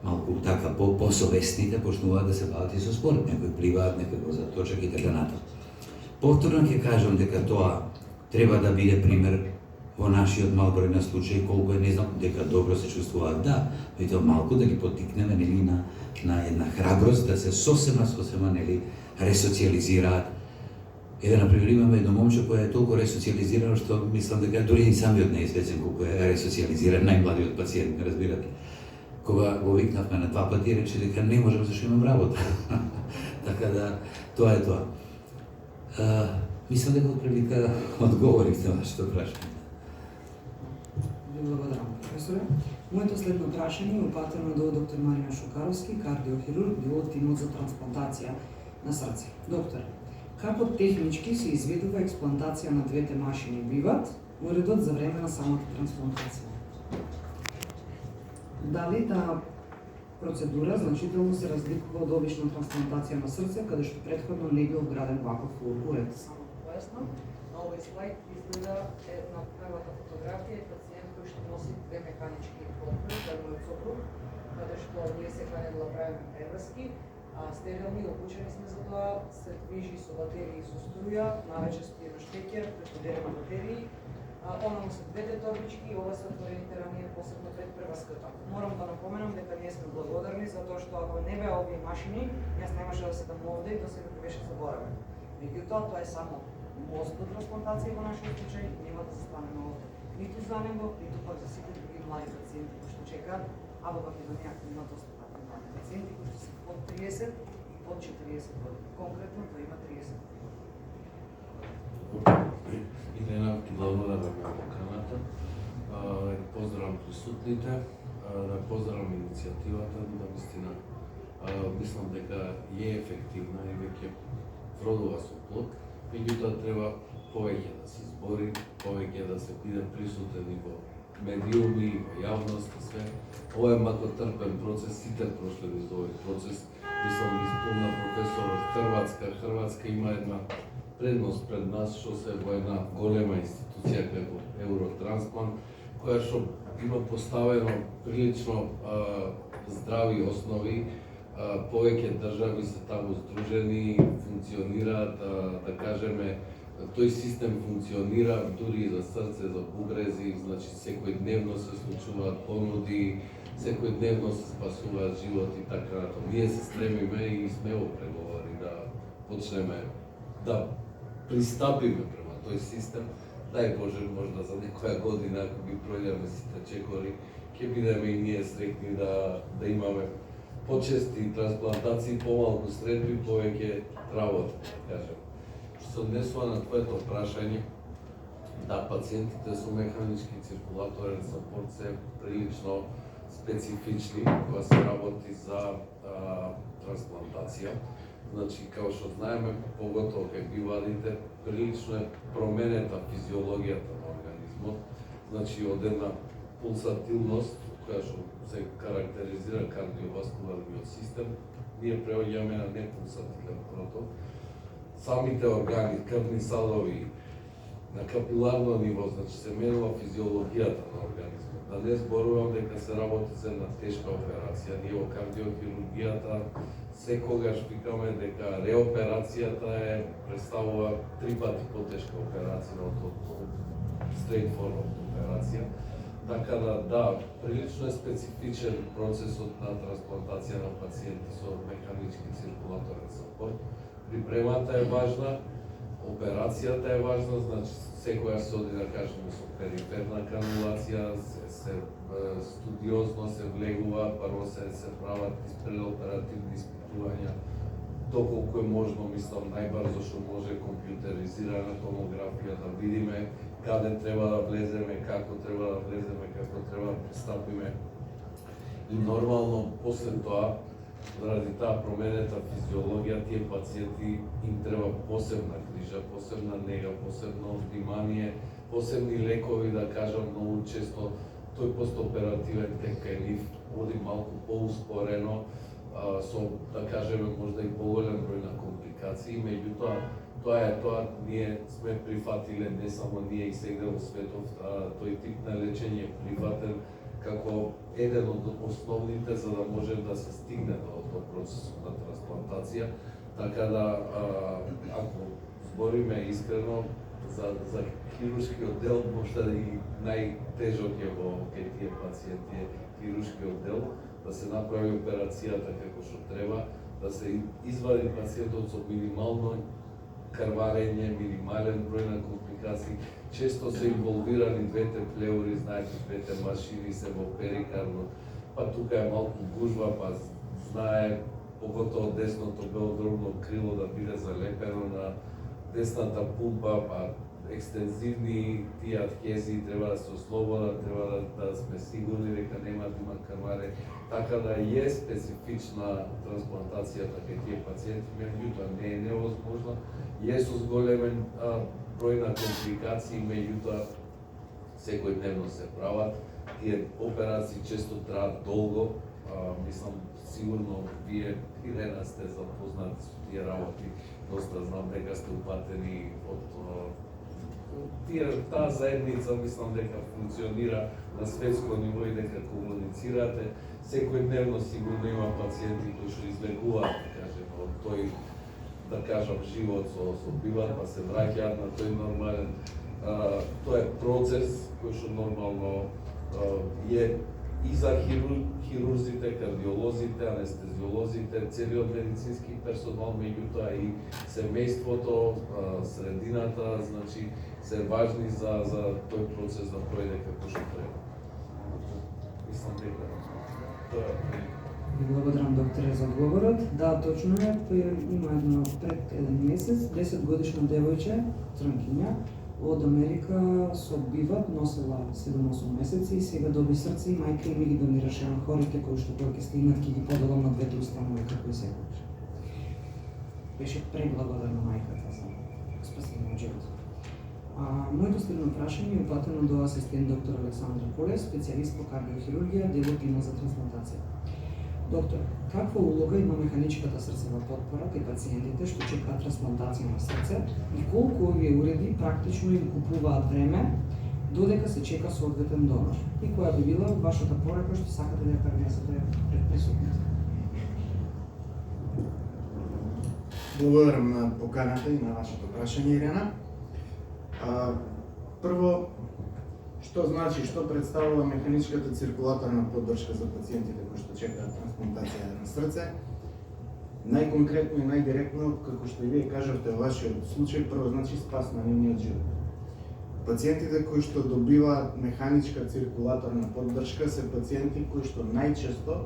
малку така посовестните, почнуваат да се бават и со спорт, некои пливаат, некои го заточак и така натаму. Повторно ќе кажам дека тоа треба да биде пример во нашиот мал број на случаи, колку е, не знам, дека добро се чувствуваат, да, меѓутоа малку да ги поттикнеме, нели, на една храброст да се сосема, нели, ресоциализираат. Еве, например, имаме едно момче кој е толку ресоциализирано што мислам дека дури и самиот не е свесен колку е ресоциализиран, најмладиот пациент, не разбирате. Кога го викнавме на 2 пати, рече дека не можам зашто имам работа. Така да, тоа е тоа. Мислам дека отприлика одговорив на вашето прашање. Ви благодарам, професоре. Моето следно прашање е упатено до доктор Маријан Шукаровски, кардиохирург, дел од тимот за трансплантација на срце. Доктор, како технички се изведува експлантација на двете машини биват, уредот за време на самата трансплантација? Дали таа процедура значително се разликува од обична трансплантација на срце, каде што претходно не бил вграден ваков уред? Само појаснам, на овој слайд изгледа една првата фотографија е пациент кој што носи две механички помпи, тој сопруг, каде што ние сега не правиме преврски, стерилни, обучени сме за тоа, се движи со батерии со струја, навече спие на штекер, преподерема батерии, она му се двете торбички и ова се отворените ранија посебно пред преврската. Морам да напоменам дека ние сме благодарни затоа што ако не беа овие машини, јас немаше да седам овде и да се беше заборавен. Меѓутоа, тоа е само мост до трансплантација во нашиот случај и нема да застанеме овде. Ниту за него, ниту пак за сите други млади пациенти кои што чекаат, а во Македонија има доста такви млади пациенти кои што се под 30 и под 40 години. Конкретно тоа има 30. Илена, благодарам на поканата. Поздравам присутните, поздравам иницијативата, навистина мислам дека е ефективна и веќе продува со плод, меѓутоа треба повеќе да се збори, повеќе да се биде присутен и во медиуми, и во јавност и све. Ова е макотрпен процес, сите прошли низ овој процес. Мислам, исполна професор од Хрватска има една предност пред нас, што се во една голема институција како Евротрансплант, која што има поставено прилично здрави основи, повеќе држави се таму здружени, функционираат, да кажеме, тој систем функционира дури и за срце, за бугрези, значи секој дневно се случуваат понуди, секој дневно се спасуваат животи и така натаму. Ние се стремиме и сме во преговори да почнеме да пристапиме према тој систем. Дај Боже, можда за некоја година, ако ги пројдеме сите чекори, ќе бидеме и ние среќни да имаме почести трансплантации, помалку средби, повеќе работа, да кажем. Што се однесува на твоето прашање, да, пациентите со механички циркулаторен сапорт се прилично специфични кога се работи за трансплантација. Значи, како што знаеме, поготово кај бивалите, прилично е променета физиологијата на организмот. Значи, од една пулсатилност, која што се карактеризира кардиоваскуларниот систем, ние преоѓаме на непулсатилен проток. Самите органи, крвни салови, на капиларно ниво, значи се менува физиологијата на организмот. Да не зборувам дека се работи за една тешка операција. Ние во кардиохирургијата секогаш викаме дека реоперацијата представува 3 пати потешка операција од straightforward операција. Така да, прилично е специфичен процесот на трансплантација на пациенти со механички циркулаторен сапорт. Припремата е важна, операцијата е важна, значи секоја се оди да кажеме со периферна канулација, се студиозно се влегува, прво се прават предоперативни испитувања, доколку е можно, мислам, најбрзо што може компјутеризирана томографија да видиме каде треба да влеземе, како треба да влеземе, како треба да пристапиме. И нормално, после тоа, заради таа променета физиологија, тие пациенти им треба посебна грижа, посебна нега, посебно внимание, посебни лекови, да кажам, многу често тој постоперативен тек кај нив оди малку поуспорено, со, да кажеме, можда и поголем број на компликации, меѓутоа, тоа ние сме прифатиле, не само ние и сегде во светот, тој тип на лечење е прифатен како еден од основните за да може да се стигне до процесот на трансплантација. Така да, ако збориме искрено за хируршкиот дел, можда и најтежок е кај тие пациенти е хируршкиот дел, да се направи операцијата како што треба, да се извади пациентот со минимално крварење, минимален број на компликации. Често се инволвирани двете плеури, знаете, двете машини се во перикарно па тука е малку гужва, па знае поготово десното белодробно крило да биде залепено на десната пумпа, па екстензивни тие адхезии треба да се ослободат, треба да сме сигурни дека нема да има крварење, така да е специфична трансплантацијата кај тие пациенти, меѓутоа не е невозможно, е со зголемен број на компликации, меѓутоа секојдневно се прават. Тие операции често траат долго, мислам сигурно вие Ирена сте запознати со тие работи, доста знам дека сте упатени од таа заедница, мислам дека функционира на светско ниво и дека комуницирате. Секојдневно сигурно има пациенти кои што излегуваат, да кажем, од тој, да кажам, живот со биват, па се враќаат на тој нормален. Тоа е процес кој што нормално е и за хирурзите, кардиолозите, анестезиолозите, целиот медицински персонал, меѓутоа и семејството, средината, значи се важни за тој процес да пројде како што треба. Мислам дека тоа е. Благодарам, докторе, за одговорот. Да, точно е, има едно пред еден месец, 10 годишна девојче, црнкиња, од Америка со биват, носела 7-8 месеци и сега доби срце и мајка ми ги донираше на хорите кои што кога ќе стигнат ќе ги поделам на двете установи како и секогаш. Беше преблагодарна мајката за спасение од живот. Моето следно прашање е упатено до асистент доктор Александра Колев, специјалист по кардиохирургија, дел од тимот за трансплантација. Доктор, каква улога има механичката срцева потпора кај пациентите што чекаат трансплантација на срце и колку овие уреди практично им купуваат време додека се чека соодветен донор? И која би била вашата порака што сакате да ја пренесете пред присутните? Благодарам на поканата и на вашето прашање, Ирена. Прво, што значи, што представува механичката циркулаторна поддршка за пациентите кои што чекаат трансплантација на срце? Најконкретно и најдиректно, како што и вие кажавте во вашиот случај, прво значи спас на нивниот живот. Пациентите кои што добиваат механичка циркулаторна поддршка се пациенти кои што најчесто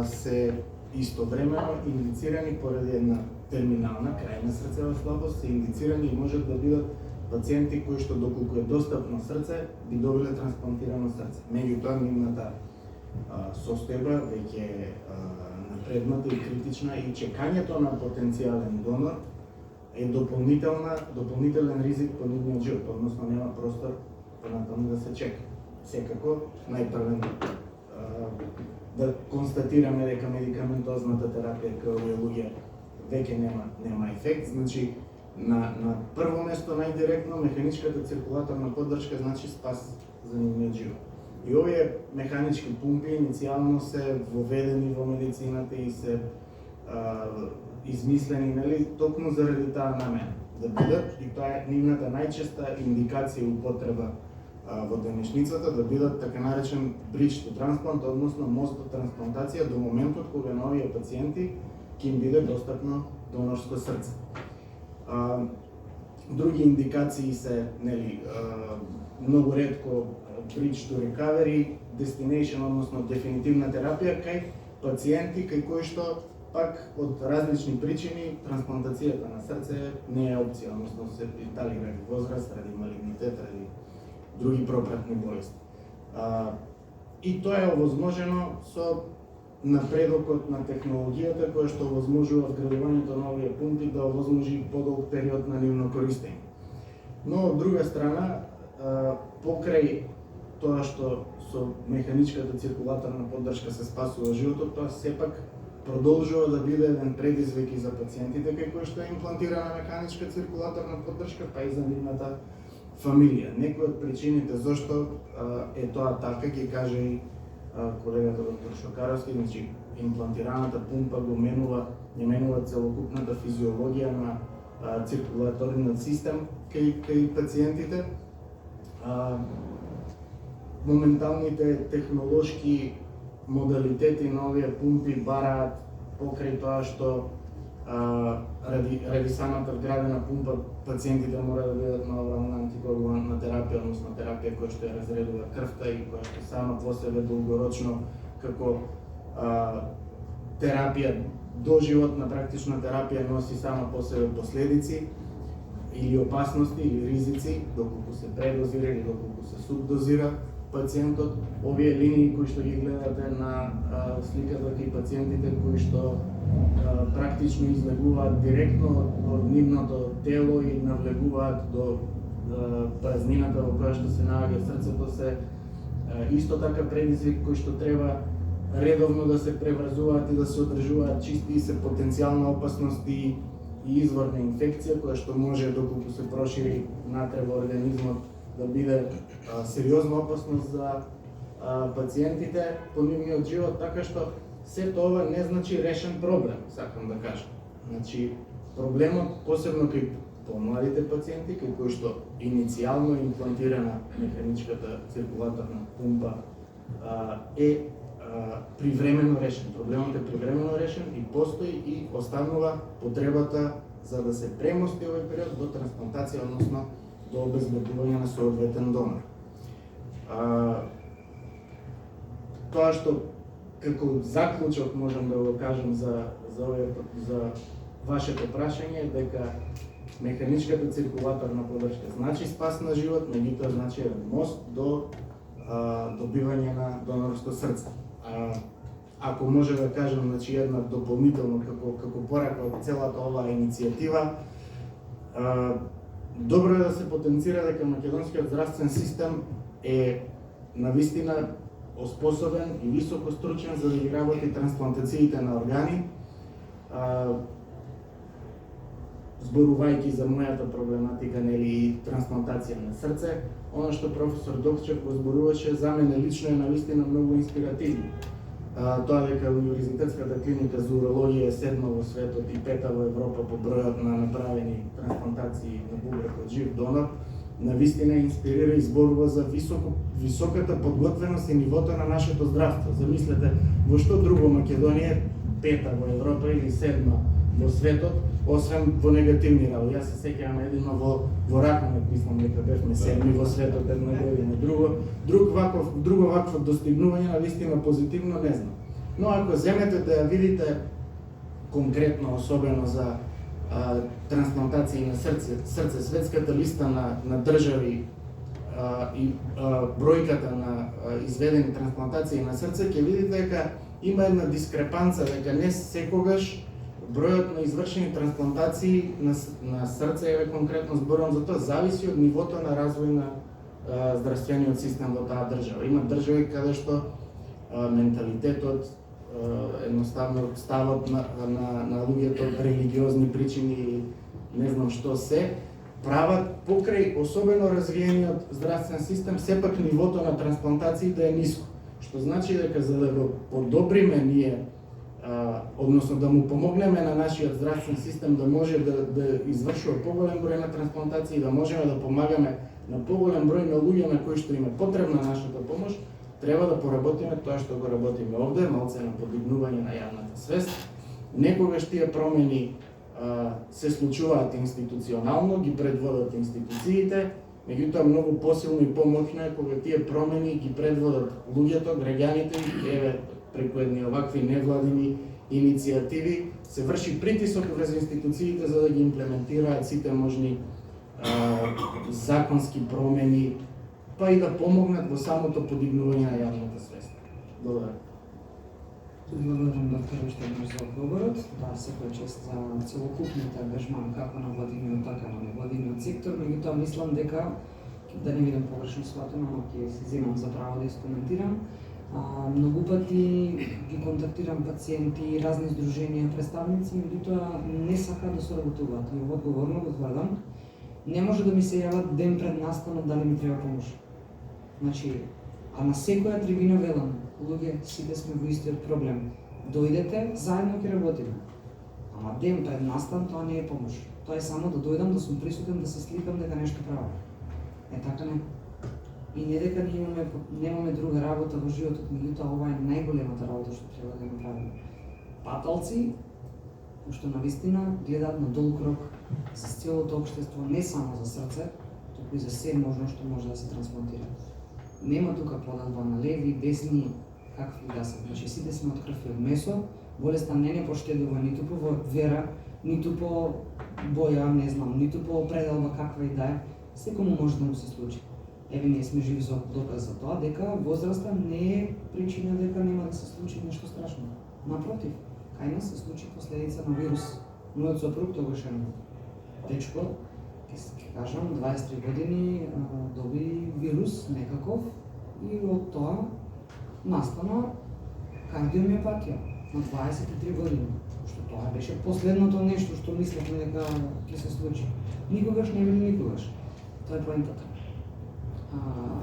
се истовремено индицирани поради една терминална крајна срцева слабост, се индицирани и можат да бидат пациенти кои што доколку е достапно срце би добиле трансплантирано срце. Меѓутоа нивната состојба веќе е напредната и критична и чекањето на потенцијален донор е дополнителен ризик по нивниот живот, односно нема простор понатаму да се чека. Секако најпрвен да констатираме дека медикаментозната терапија кај овие луѓе веќе нема ефект, значи на прво место најдиректно механичката циркулаторна поддршка значи спас за нивниот живот. И овие механички пумпи иницијално се воведени во медицината и се измислени, нели, токму заради таа намена да бидат, и тоа е нивната најчеста индикација и употреба во денешницата, да бидат така наречен bridge to transplant, односно мост до трансплантација до моментот кога на овие пациенти ќе им биде достапно донорско срце. Други индикации се, нели, многу ретко bridge to recovery, destination, односно дефинитивна терапија кај пациенти кај кои што пак од различни причини трансплантацијата на срце не е опција, односно се дали ради возраст, ради малигнитет, ради други пропратни болести. И тоа е овозможено со напредокот на технологијата која што овозможува вградувањето на овие пумпи да овозможи подолг период на нивно користење. Но од друга страна, покрај тоа што со механичката циркулаторна поддршка се спасува животот, тоа сепак продолжува да биде еден предизвик и за пациентите кај кои што е имплантирана механичка циркулаторна поддршка, па и за нивната фамилија. Некои од причините зашто е тоа така ги каже и колегата доктор Шокаровски, значи имплантираната пумпа го менува целокупната физиологија на циркулаторниот систем кај пациентите. Моменталните технолошки модалитети на овие пумпи бараат покрај тоа што ради самата вградена пумпа пациентите мора да бидат на орална антикоагулантна терапија, односно терапија која што ја разредува крвта и која што сама по себе долгорочно како терапија, доживотна практична терапија носи сама по себе последици или опасности или ризици, доколку се предозира или доколку се субдозира пациентот. Овие линии кои што ги гледате на сликата и пациентите кои што практично излегуваат директно од нивното тело и навлегуваат до празнината во која што се наоѓа срцето, се исто така предизвик кои што треба редовно да се преврзуваат и да се одржуваат чисти и се потенцијална опасност и извор на инфекција која што може, доколку се прошири натре во организмот, да биде сериозна опасност за пациентите по нивниот живот, така што сето ова не значи решен проблем, сакам да кажам. Значи, проблемот, посебно кај помладите пациенти, кај кои што иницијално имплантирана механичката циркулаторна пумпа е привремено решен. Проблемот е привремено решен и постои и останува потребата за да се премости овој период до трансплантација, односно до обезбедување на соодветен донор. Тоа што како заклучок можам да го кажам за вашето прашање е дека механичката циркулаторна поддршка значи спас на живот, меѓутоа значи мост до добивање на донорско срце. Ако може да кажам, значи една дополнително како порака од целата оваа иницијатива, добро е да се потенцира дека македонскиот здравствен систем е навистина оспособен и високо стручен за да ги работи трансплантациите на органи. Зборувајќи за мојата проблематика, нели, трансплантација на срце, она што професор Докчев го зборуваше, за мене лично е навистина многу инспиративно. Тоа дека Универзитетската клиника за урологија е 7-ма во светот и 5-та во Европа по бројот на направени трансплантации на бубрек од жив донор, навистина инспирира и зборува за високата подготвеност и нивото на нашето здравство. Замислете, во што друго Македонија 5-та во Европа или 7-ма во светот, освен во негативни работи. Јас се сеќавам едино во Раконет, мислам дека бевме 7-ми во светот една година. Друго вакво достигнување на вистина позитивно не знам. Но ако земете да ја видите конкретно, особено за трансплантации на срце, светската листа на држави и бројката на изведени трансплантации на срце, ќе видите дека има една дискрепанца, дека не секогаш бројот на извршени трансплантации на срце, еве конкретно зборувам за тоа, зависи од нивото на развој на здравствениот систем во таа држава. Има држави каде што менталитетот, едноставно ставот на луѓето, религиозни причини, не знам што се, прават покрај особено развиениот здравствен систем, сепак нивото на трансплантации да е ниско. Што значи дека за да го подобриме ние, односно да му помогнеме на нашиот здравствен систем да може да извршува поголем број на трансплантации, да можеме да помагаме на поголем број на луѓе на кои што им е потребна нашата помош, треба да поработиме тоа што го работиме овде, малце на подигнување на јавната свест. Некогаш тие промени се случуваат институционално, ги предводат институциите, меѓутоа многу посилно и помоќно е кога тие промени ги предводат луѓето, граѓаните, еве преку едни овакви невладини иницијативи се врши притисок врз институциите за да ги имплементираат сите можни законски промени, па и да помогнат во самото подигнување на јавната свест. Благодарам. Благодарам, доктор, уште еднаш за одговорот. Да, секој чест за целокупниот ангажман како на владиниот, така на невладиниот сектор, меѓутоа мислам дека, да не бидам погрешно сватена, но ќе си земам за право да искоментирам. Многу пати ги контактирам пациенти и разни здруженија, представници, меѓутоа не сакаат да соработуваат. И одговорно го тврдам, не може да ми се јават ден пред настанот дали ми треба помош. Значи, а на секоја трибина велам, луѓе, сите сме во истиот проблем. Дојдете, заедно ќе работиме. Ама ден пред настан тоа не е помош. Тоа е само да дојдам, да сум присутен, да се сликам дека нешто правам. Така не. И не дека немаме друга работа во животот, меѓутоа ова е најголемата работа што треба да ја направиме. Паталци, што навистина гледаат на долг рок за целото општество, не само за срце, туку и за се можно што може да се трансплантира. Нема тука подадба на леви, десни, какви да се. Значи сите сме од крв и од месо, болеста не поштедува ниту по вера, ниту по боја, не знам, ниту по пределба каква и да е. Секому може да му се случи. Еве ние сме живи за доказ за тоа дека возраста не е причина дека нема да се случи нешто страшно. Напротив, кај нас се случи последица на вирус. Мојот сопруг тогаш е дечко, ќе кажам, 23 години доби вирус некаков и од тоа настана кардиомиопатија на 23 години. Што тоа беше последното нешто што мислевме дека ќе се случи. Никогаш не били никогаш. Тоа е поентата.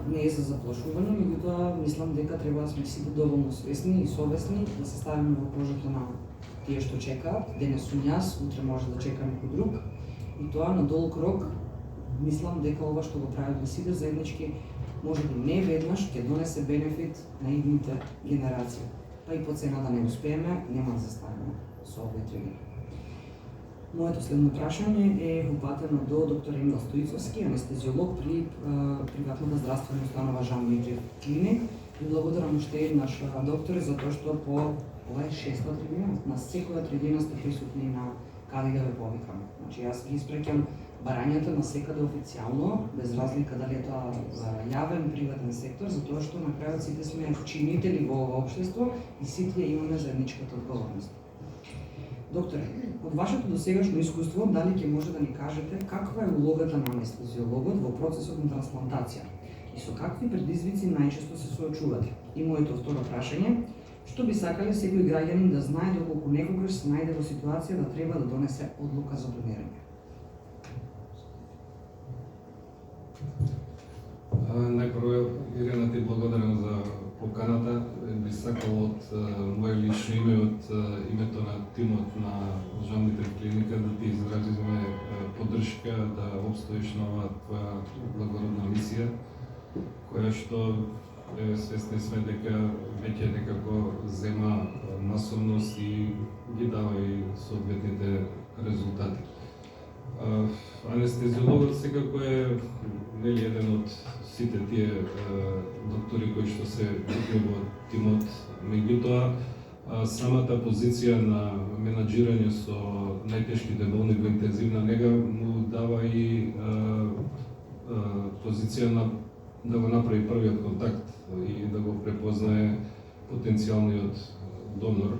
Не е за заплашување, меѓутоа мислам дека треба да сме сите доволно свесни и совесни да се ставиме во кожата на тие што чекаат. Денес сум јас, утре може да чека некој друг. И тоа на долг рок мислам дека ова што го правиме сите заеднички може би не веднаш ќе донесе бенефит на идните генерации. Па и по цена да не успееме, нема да заставиме со овие тренинги. Моето следно прашање е упатено до доктор Емил Стоицовски, анестезиолог при приватната здравствена установа Жан Митрев клиник. И благодарам уште еднаш докторе за тоа што по ова е 6-та трибина, на секоја трибина сте присутни на каде да ве повикам. Значи јас ги испреќам барањата на секаде официјално, без разлика дали е тоа јавен, приватен сектор, затоа што на крајот сите сме чинители во ова општество и сите имаме заедничката одговорност. Докторе, од вашето досегашно искуство, дали ќе може да ни кажете каква е улогата на анестезиологот во процесот на трансплантација и со какви предизвици најчесто се соочувате? И моето второ прашање, што би сакале секој граѓанин да знае доколку некогаш се најде во ситуација да треба да донесе одлука за донирање? Најпрво, Ирена, ти благодарам за поканата. Би сакал од моје лично име, од името на тимот на Жан Митрев клиника да ти изразиме поддршка да обстоиш на оваа твоја благородна мисија, која што свесни сме дека веќе некако зема масовност и ги дава и соодветните резултати. Анестезиологот секако е нели еден од сите тие доктори кои што се битни во тимот, меѓутоа самата позиција на менаџирање со најтешките болни во интензивна нега му дава и позиција на да го направи првиот контакт и да го препознае потенцијалниот донор.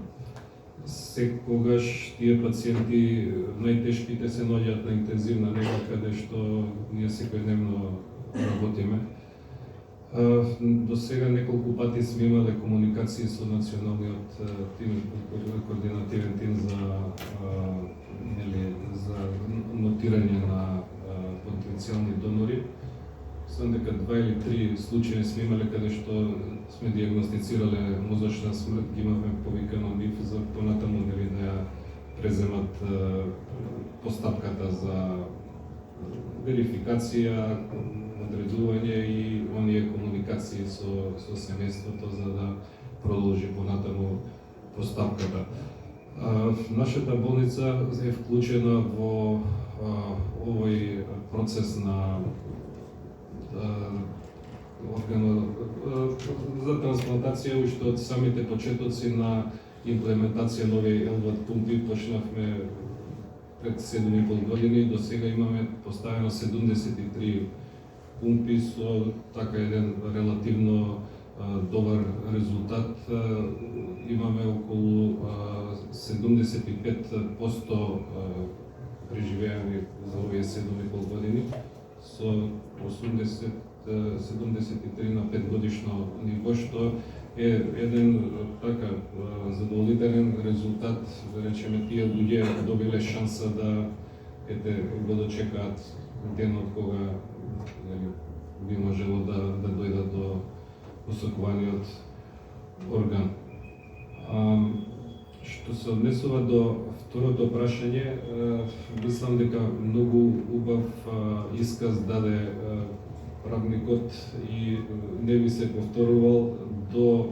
Секогаш тие пациенти најтешките се наоѓаат на интензивна нега каде што ние секојдневно работиме. До сега неколку пати сме имале комуникации со националниот тим, координативен тим за нотирање на потенцијални донори. Мислам дека 2 или 3 случаи сме имале каде што сме диагностицирале мозочна смрт, ги имаме повикано нив за понатаму дали да ја преземат постапката за верификација, одредување и оние комуникации со семејството за да продолжи понатаму постапката. Нашата болница е вклучена во овој процес на за трансплантација уште од самите почетоци на имплементација на овие L2 пумпи. Почнавме пред 7,5 години, до сега имаме поставено 73 пумпи со така еден релативно добар резултат. Имаме околу 75% преживеани за овие 7,5 години со 73 на 5 годишно ниво, што е еден така задоволителен резултат. Да речеме, тие луѓе добиле шанса да го дочекаат денот кога би можело да дојдат до посакуваниот орган. Што се однесува до второто прашање, мислам дека многу убав исказ даде правникот и не би се повторувал до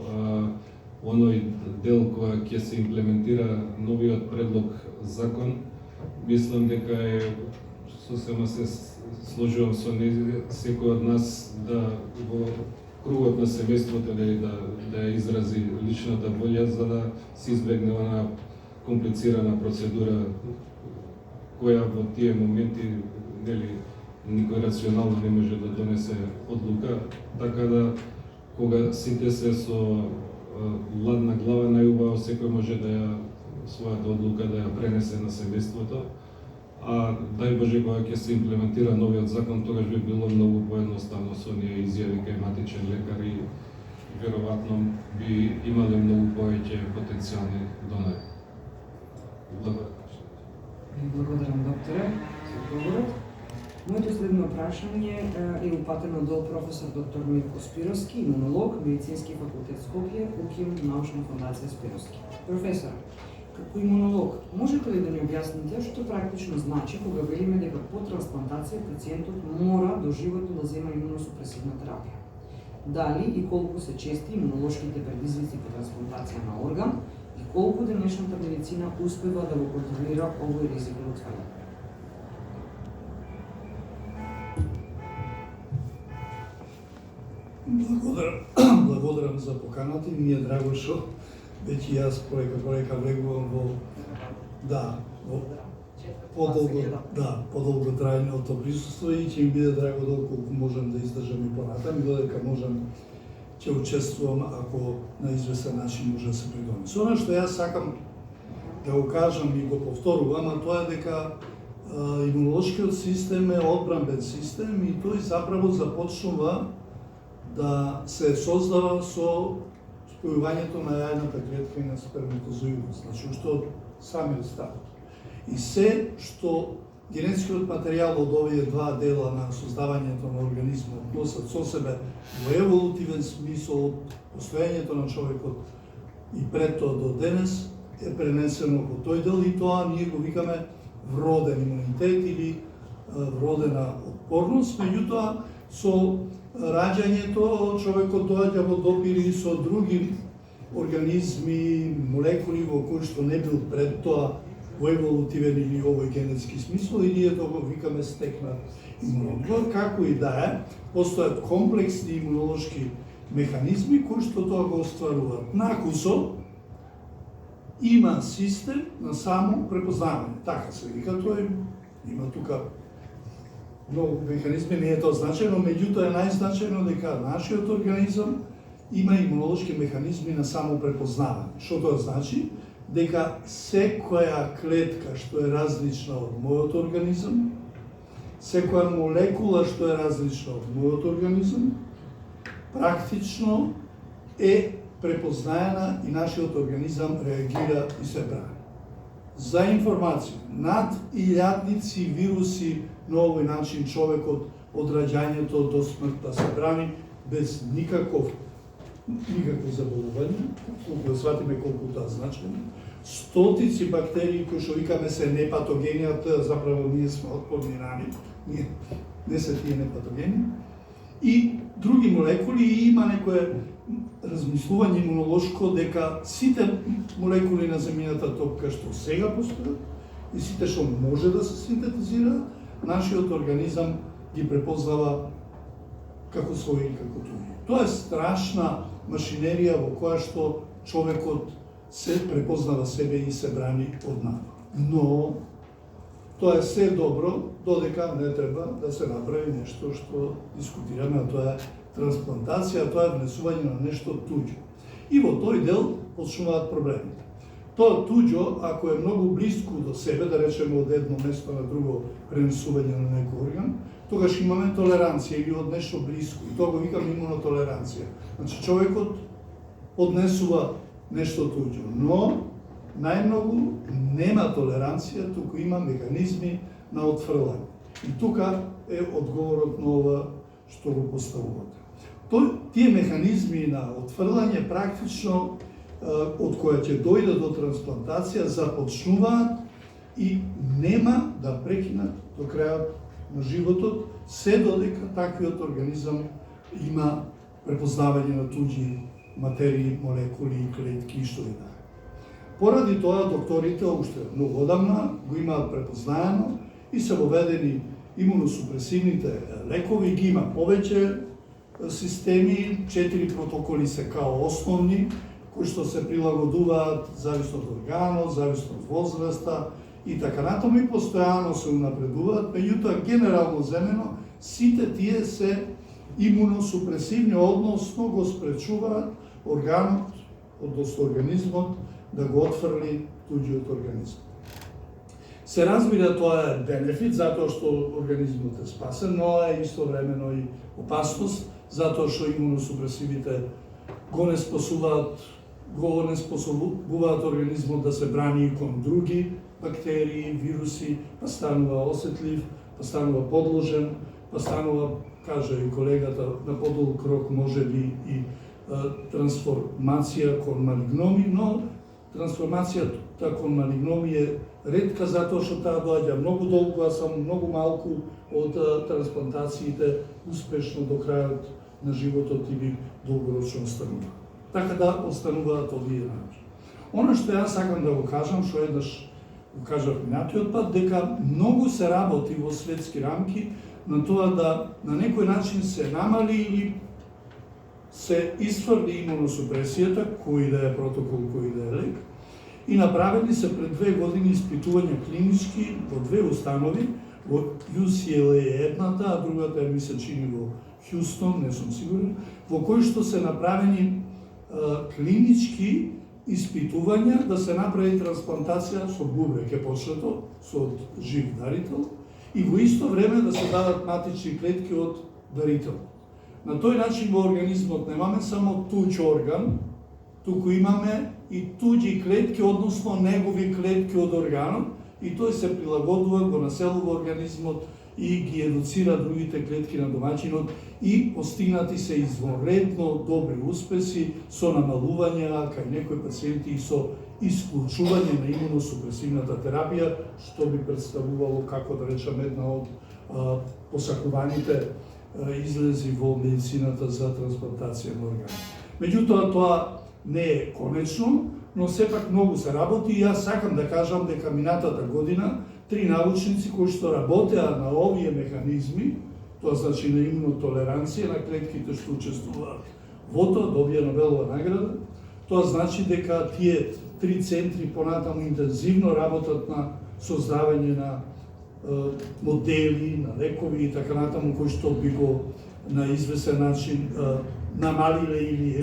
оној дел која ќе се имплементира новиот предлог закон. Мислам дека е сосема се сложувам со секој од нас да го кругот на семејството да ја изрази личната волја за да се избегне она комплицирана процедура која во тие моменти никој рационално не може да донесе одлука, така да кога сите се со ладна глава, најубаво секој може да ја својата одлука да ја пренесе на семејството, а дај Боже кога ќе се имплементира новиот закон, тогаш би било многу поедноставно со оние изјави кај матичен лекар и веројатно би имале многу повеќе потенцијални донори. Благодарам, докторе, за одговорот. Моето следно прашање е упатено до професор доктор Милко Спировски, имунолог, Медицински факултет Скопје, УКИМ, Научна фондација Спировски. Професор, како имунолог, можете ли да ни објасните што практично значи кога велиме дека по трансплантација пациентот мора доживотно да зема имуносупресивна терапија? Дали и колку се чести имунолошките предизвици по трансплантација на орган и колку денешната медицина успева да го контролира овој ризик од отварање? Благодарам за поканата и ми е драго што веќе јас полека влегувам во подолго трајното присуство и ќе ми биде драго доколку можам да издржам и понатам и додека можам ќе учествувам ако на известен начин може да се придонесе. Со она што јас сакам да го кажам и го повторувам, а тоа е дека имунолошкиот систем е одбранбен систем и тој заправо започнува да се создава со спојувањето на јајната клетка и на сперматозоидот, значи уште од самиот старт. И се што генетскиот материјал од овие два дела на создавањето на организмот носат со себе во еволутивен смисол од постоењето на човекот и пред тоа до денес е пренесено во тој дел и тоа ние го викаме вроден имунитет или вродена отпорност, меѓутоа со раѓањето човекот доаѓа во допири со други организми, молекули во кои што не бил пред тоа во еволутивен или овој генетски смисол и ние тоа го викаме стекнат имунодбор. Како и да е, постојат комплексни имунолошки механизми кои што тоа го остваруваат. Накусо има систем на само препознавање. Така се вика тој, има тука многу механизми, не е тоа значајно, меѓутоа е најзначајно дека нашиот организам има имунолошки механизми на само препознавање. Што тоа значи? Дека секоја клетка што е различна од мојот организам, секоја молекула што е различна од мојот организам, практично е препознаена и нашиот организам реагира и се брани. За информација, над 1000 вируси на овој начин човекот од раѓањето до смртта се брани без никакво заболување, колку да сватиме колку тоа значено. Стотици бактерии кои што викаме се непатогени, а тоа заправо ние сме отпорни на нив, не се тие непатогени, и други молекули и има некое размислување имунолошко дека сите молекули на земјината топка што сега постојат и сите што може да се синтетизираат, нашиот организам ги препознава како своји и како туѓи. Тоа е страшна машинерија во која што човекот се препознава себе и се брани од напад. Но тоа е се добро, додека не треба да се направи нешто што дискутираме, а тоа е трансплантација, тоа е внесување на нешто туѓо. И во тој дел почнуваат проблемите. Тоа туѓо, ако е многу близко до себе, да речеме од едно место на друго пренесување на некој орган, тогаш имаме толеранција или од нешто близко. И тоа го викаме имунотолеранција. Значи човекот поднесува нешто туѓо, но најмногу нема толеранција, туку има механизми на отфрлање. И тука е одговорот на ова што го поставувате. Тие механизми на отфрлање практично од која ќе дојде до трансплантација започнуваат и нема да прекинат до крајот на животот, се додека таквиот организам има препознавање на туѓи материи, молекули и клетки и што и да е. Поради тоа докторите уште многу одамна го имаат препознаено и се воведени имуносупресивните лекови, ги има повеќе системи, 4 протоколи се као основни, кои што се прилагодуваат зависно од органот, зависно од возраста и така натаму и постојано се унапредуваат, меѓутоа генерално земено сите тие се имуносупресивни, односно го спречуваат органот, односно организмот, да го отфрли туѓиот организм. Се разбира тоа е бенефит, затоа што организмот е спасен, но е истовремено и опасност, затоа што имуносупресивите го неспособуваат организмот да се брани кон други бактерии, вируси, па станува осетлив, па станува подложен, па станува, кажа и колегата, на подолг рок може би и трансформација кон малигноми, но трансформацијата кон малигноми е ретка затоа што таа доаѓа многу долго, а само многу малку од трансплантациите успешно до крајот на животот или долгорочно останува. Така да остануваат овие начин. Оно што јас сакам да го кажам, што еднаш го кажав минатиот пат, дека многу се работи во светски рамки на тоа да на некој начин се намали или се изфрли имуносупресијата, кој да е протокол, кој да е лек, и направени се пред 2 години испитувања клинички во 2 установи, во UCLA едната, а другата е мисля чини во Хјустон, не сум сигурен, во кои што се направени клинички испитувања да се направи трансплантација со бубрек почнато, со жив дарител, и во исто време да се дадат матични клетки од дарител. На тој начин во организмот немаме само туѓ орган, туку имаме и туѓи клетки, односно негови клетки од органот, и тој се прилагодува, го населува организмот и ги едуцира другите клетки на домаќинот и постигнати се извонредно добри успеси со намалување, кај некои пациенти и со исклучување на имуносупресивната терапија, што би представувало, како да речеме, една од посакуваните излези во медицината за трансплантација на органи. Меѓутоа, тоа не е конечно, но сепак многу се работи и јас сакам да кажам дека минатата година 3 научници кои што работеа на овие механизми, тоа значи на имунотолеранција на клетките што учествуваат во тоа, добија Нобелова награда, тоа значи дека тие 3 центри понатаму интензивно работат на создавање на модели, на лекови и така натаму, кои што би го на известен начин намалиле или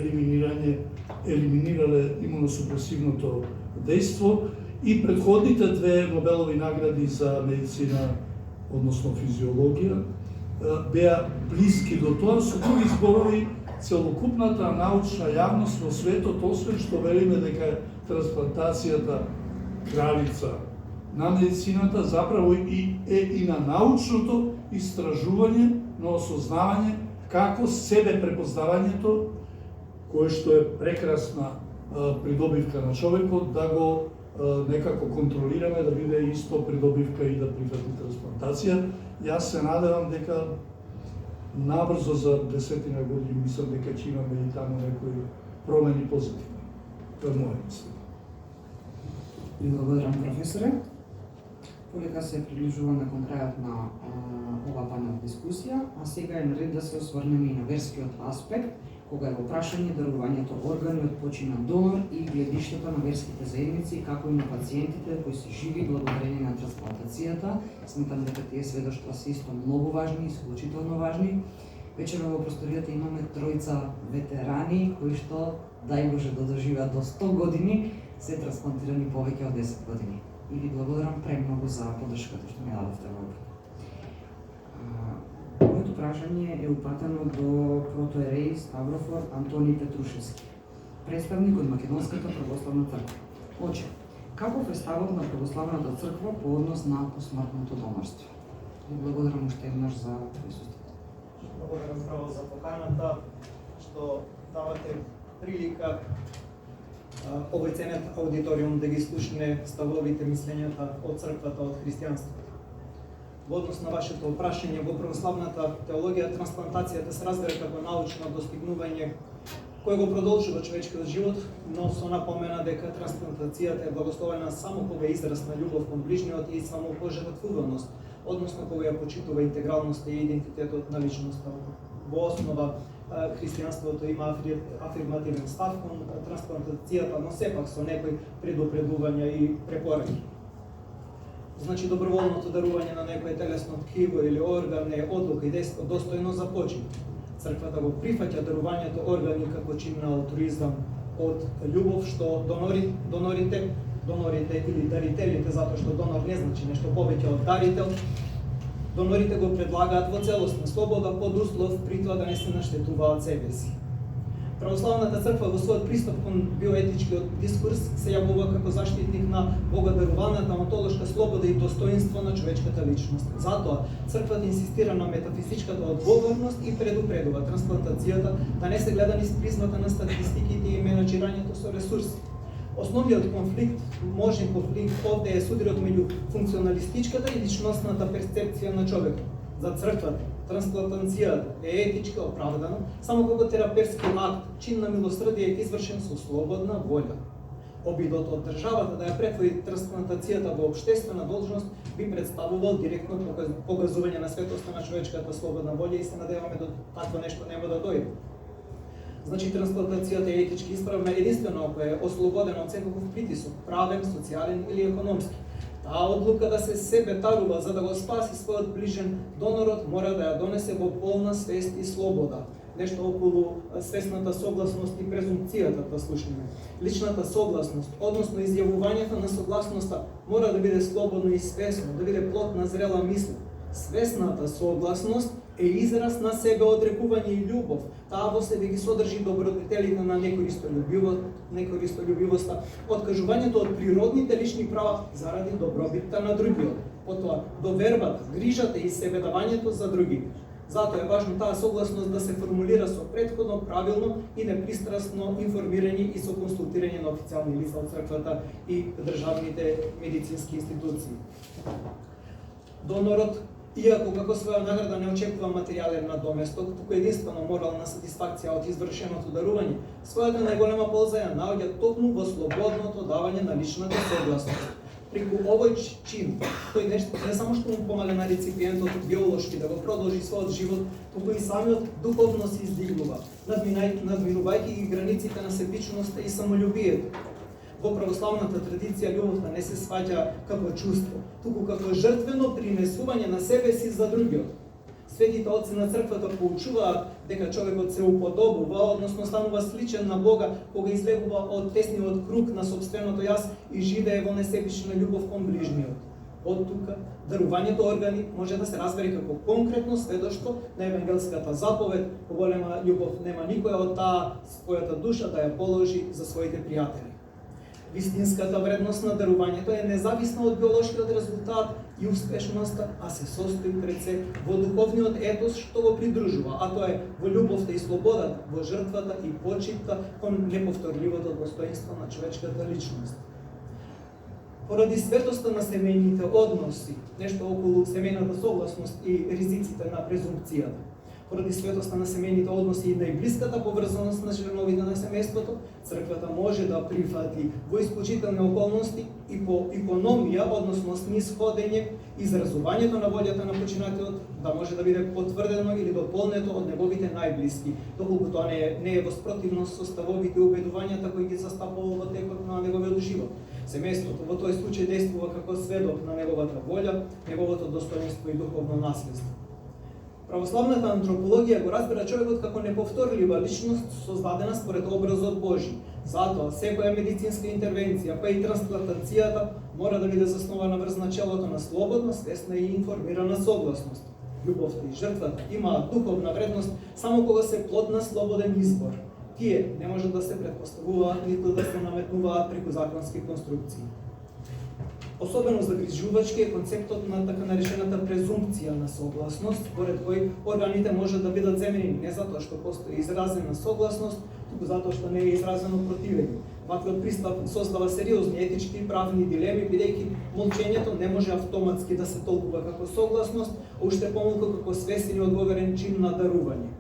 елиминирале имуносупресивното дејство, и предходните 2 Нобелови награди за медицина, односно физиологија, беа блиски до тоа. Со други зборови, целокупната научна јавност во светот, освен што велиме дека трансплантацијата кралица на медицината, заправо и на научното истражување, на осознавање како себе препознавањето, кое што е прекрасна придобивка на човекот, да го некако контролираме, да биде исто придобивка и да прифати трансплантација. Јас се надевам дека набрзо за 10 години мислам дека ќе имаме и таму некои промени позитивни. Тоа е моја мисла. Благодарам, професоре. Полека се приближуваме кон крајот на ова панел дискусија, а сега е наред да се осврнеме и на верскиот аспект, кога е во прашање дарувањето органи од починат донор и гледиштето на верските заедници, како и на пациентите кои се живи благодарение на трансплантацијата. Сметам дека тие сведоштва се исто многу важни, исклучително важни. Вечера во просторијата имаме 3 ветерани кои што, дај Боже, да доживеат до 100 години, се трансплантирани повеќе од 10 години. И ви благодарам премногу за поддршката што ми дадовте во опит. Моето прашање е упатено до протоереј Ставрофор Антони Петрушевски, представник од Македонската православна црква. Оче, каков е ставот на православната црква по однос на посмртното донорство? Ви благодарам уште еднаш за присуството. Благодарам право за поканата, што давате прилика овој ценет аудиториум да ги слушне ставовите мислењата од црквата, од христијанството. Во однос на вашето прашање, во православната теологија трансплантацијата се разбира како научно достигнување кој го продолжува човечкиот живот, но со напомена дека трансплантацијата е благословена само кога е израз на љубов кон ближниот и само пожртвуваност, односно кога ја почитува интегралноста и идентитетот на личноста. Во основа христијанството има афирмативен став кон трансплантацијата, но сепак со некои предупредувања и препораки. Значи, доброволното дарување на некое телесно ткиво или орган е одлука и дејство достојно за почит. Црквата го прифаќа дарувањето органи како чин на алтруизам од љубов, што донорите или дарителите, затоа што донор не значи нешто повеќе од дарител, донорите го предлагаат во целосна слобода под услов при тоа да не се наштетуваат себе си. Православната црква во својот пристап кон биоетичкиот дискурс се јавува како заштитник на богодаруваната онтолошка слобода и достоинство на човечката личност. Затоа црквата инсистира на метафизичката одговорност и предупредува трансплантацијата да не се гледа низ призмата на статистиките и менаџирањето со ресурси. Основниот конфликт, можен конфликт овде е судрот меѓу функционалистичката и личностната перцепција на човекот. За црквата трансплантацијата е етичка оправдана само како терапевтски акт, чин на милосрдие извршен со слободна волја. Обидот од државата да ја претвори трансплантацијата во општествена должност би представувал директно погазување на светоста на човечката слободна волја и се надеваме да такво нешто нема да дојде. Значи, трансплантацијата е етички исправна единствено ако е ослободена од секаков притисок, правен, социјален или економски. Таа одлука да се себе тарува за да го спаси својот ближен, донорот мора да ја донесе во полна свест и слобода. Нешто околу свесната согласност и презумпцијата да слушнеме. Личната согласност, односно изјавувањето на согласноста, мора да биде слободно и свесно, да биде плод на зрела мисла. Свесната согласност е израз на себе одрекување и љубов. Таа во себе ги содржи добродетелите на некористолюбивоста, откажувањето од природните лични права заради добробитта на другиот. Потоа, довербата, грижата и себедавањето за другите. Затоа е важно таа согласност да се формулира со претходно, правилно и непристрасно информирање и со консултирање на официјални лица од црквата и државните медицински институции. Донорот, иако како своја награда не очекува материјален надоместок, туку единствено морална сатисфакција од извршеното дарување, својата најголема полза ја наоѓа токму во слободното давање на личната согласност. Преку овој чин, тој не само што му помага на реципиентот биолошки да го продолжи својот живот, туку и самиот духовно се издигнува, надминувајќи ги границите на себичноста и самолюбието. Во православната традиција љубовта не се сваќа како чувство, туку како жртвено принесување на себе си за другиот. Светите отци на црквата поучуваат дека човекот се уподобува, односно станува сличен на Бога кога излегува од тесниот круг на собственото јас и живее во несебична љубов кон ближниот. Од тука, дарувањето органи може да се разбере како конкретно сведоштво на евангелската заповед: поголема љубов нема никоја од таа својата душа да ја положи за своите пријатели. Вистинската вредност на дарувањето е независна од биолошкиот резултат и успешноста, а се состои пред се во духовниот етос што го придружува, а тоа е во љубовта и слободата, во жртвата и почитта кон неповторливото достоинство на човечката личност. Поради светоста на семејните односи, нешто околу семејната согласност и ризиците на презумпцијата, поради светоста на семејните односи и најблиската поврзаност на членовите на семејството, црквата може да прифати во исклучителни околности и по економија, односно снисходење, изразувањето на волјата на починатиот да може да биде потврдено или дополнето од неговите најблиски, доколку тоа не е во спротивност со ставовите и убедувањата кои ги застапува во текот на неговиот живот. Семејството во тој случај действува како сведок на неговата волја, неговото достоинство и духовно наследство. Православната антропологија го разбира човекот како неповторлива личност создадена според образот Божи. Затоа, секоја медицинска интервенција, па и трансплантацијата, мора да биде заснована врз начелото на слободна, свесна и информирана согласност. Љубовта и жртвата имаат духовна вредност само кога се плод на слободен избор. Тие не може да се претпоставуваат ниту да се наметнуваат преку законски конструкции. Особено загрижувачки е концептот на така наречената презумпција на согласност, според кој органите може да бидат земени не затоа што постои изразена согласност, туку затоа што не е изразено противење. Ваквиот пристап создава сериозни етички и правни дилеми, бидејќи молчењето не може автоматски да се толкува како согласност, а уште помалку како свесен и одговорен чин на дарување.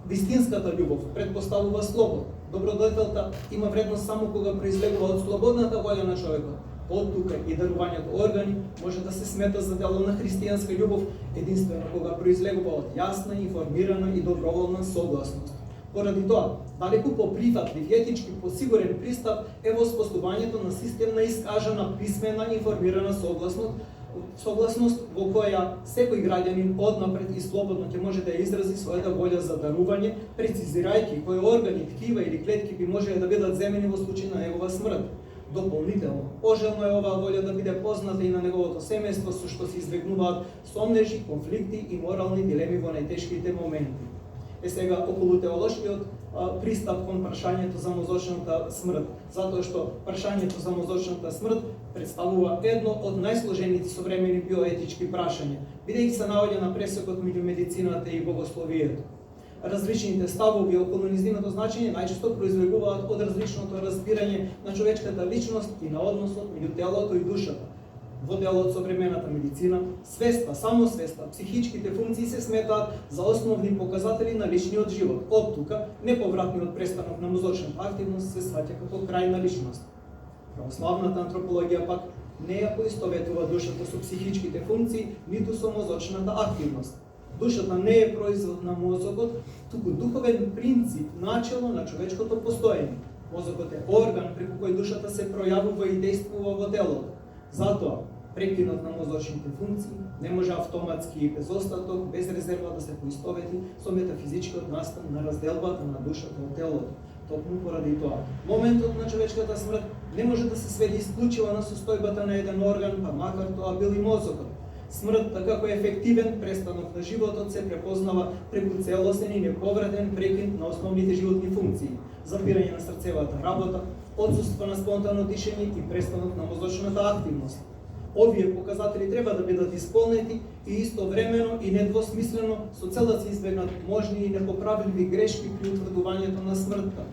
Вистинската љубов предпоставува слобода. Добродетелта има вредност само кога произлегува од слободната волја на човекот. Од тука и дарувањето органи може да се смета за дело на христијанска љубов единствено кога произлегува од јасна, информирана и доброволна согласност. Поради тоа, далеку по-прифатлив и етички посигурен пристап е воспоставувањето на систем на искажана писмена информирана согласност во која секој граѓанин однапред и слободно ќе може да изрази својата волја за дарување, прецизирајќи кои органи, ткива или клетки би можеле да бидат земени во случај на негова смрт. Дополнително, пожелно е оваа волја да биде позната и на неговото семејство, со што се избегнуваат сомнежи, конфликти и морални дилеми во најтешките моменти. Сега околу теолошкиот пристап кон прашањето за мозочната смрт, затоа што прашањето за мозочната смрт представува едно од најсложените современи биоетички прашања, бидејќи се наоѓа на пресекот меѓу медицината и богословието. Различните ставови околу нејзиното значење најчесто произлегуваат од различното разбирање на човечката личност и на односот меѓу телото и душата. Во делот современата медицина, свеста, самосвеста, психичките функции се сметаат за основни показатели на личниот живот. Од тука, неповратниот престанок на мозочната активност се сваќа како крајна личност. Православната антропологија пак не ја поистоветува душата со психичките функции, ниту со мозочната активност. Душата не е производ на мозокот, туку духовен принцип, начело на човечкото постоење. Мозокот е орган преку кој душата се пројавува и действува во телото. Затоа, прекинот на мозочните функции не може автоматски и без остаток, без резерва да се поистовети со метафизичкиот настан на разделбата на душата од телото. Токму поради тоа, моментот на човечката смрт не може да се сведе исклучиво на состојбата на еден орган, па макар тоа бил и мозокот. Смртта како ефективен престанок на животот се препознава преку целосен и неповратен прекин на основните животни функции, запирање на срцевата работа, отсуство на спонтано дишење и престанок на мозочната активност. Овие показатели треба да бидат исполнети и истовремено и недвосмислено со цел да се избегнат можни и непоправливи грешки при утврдувањето на смртта.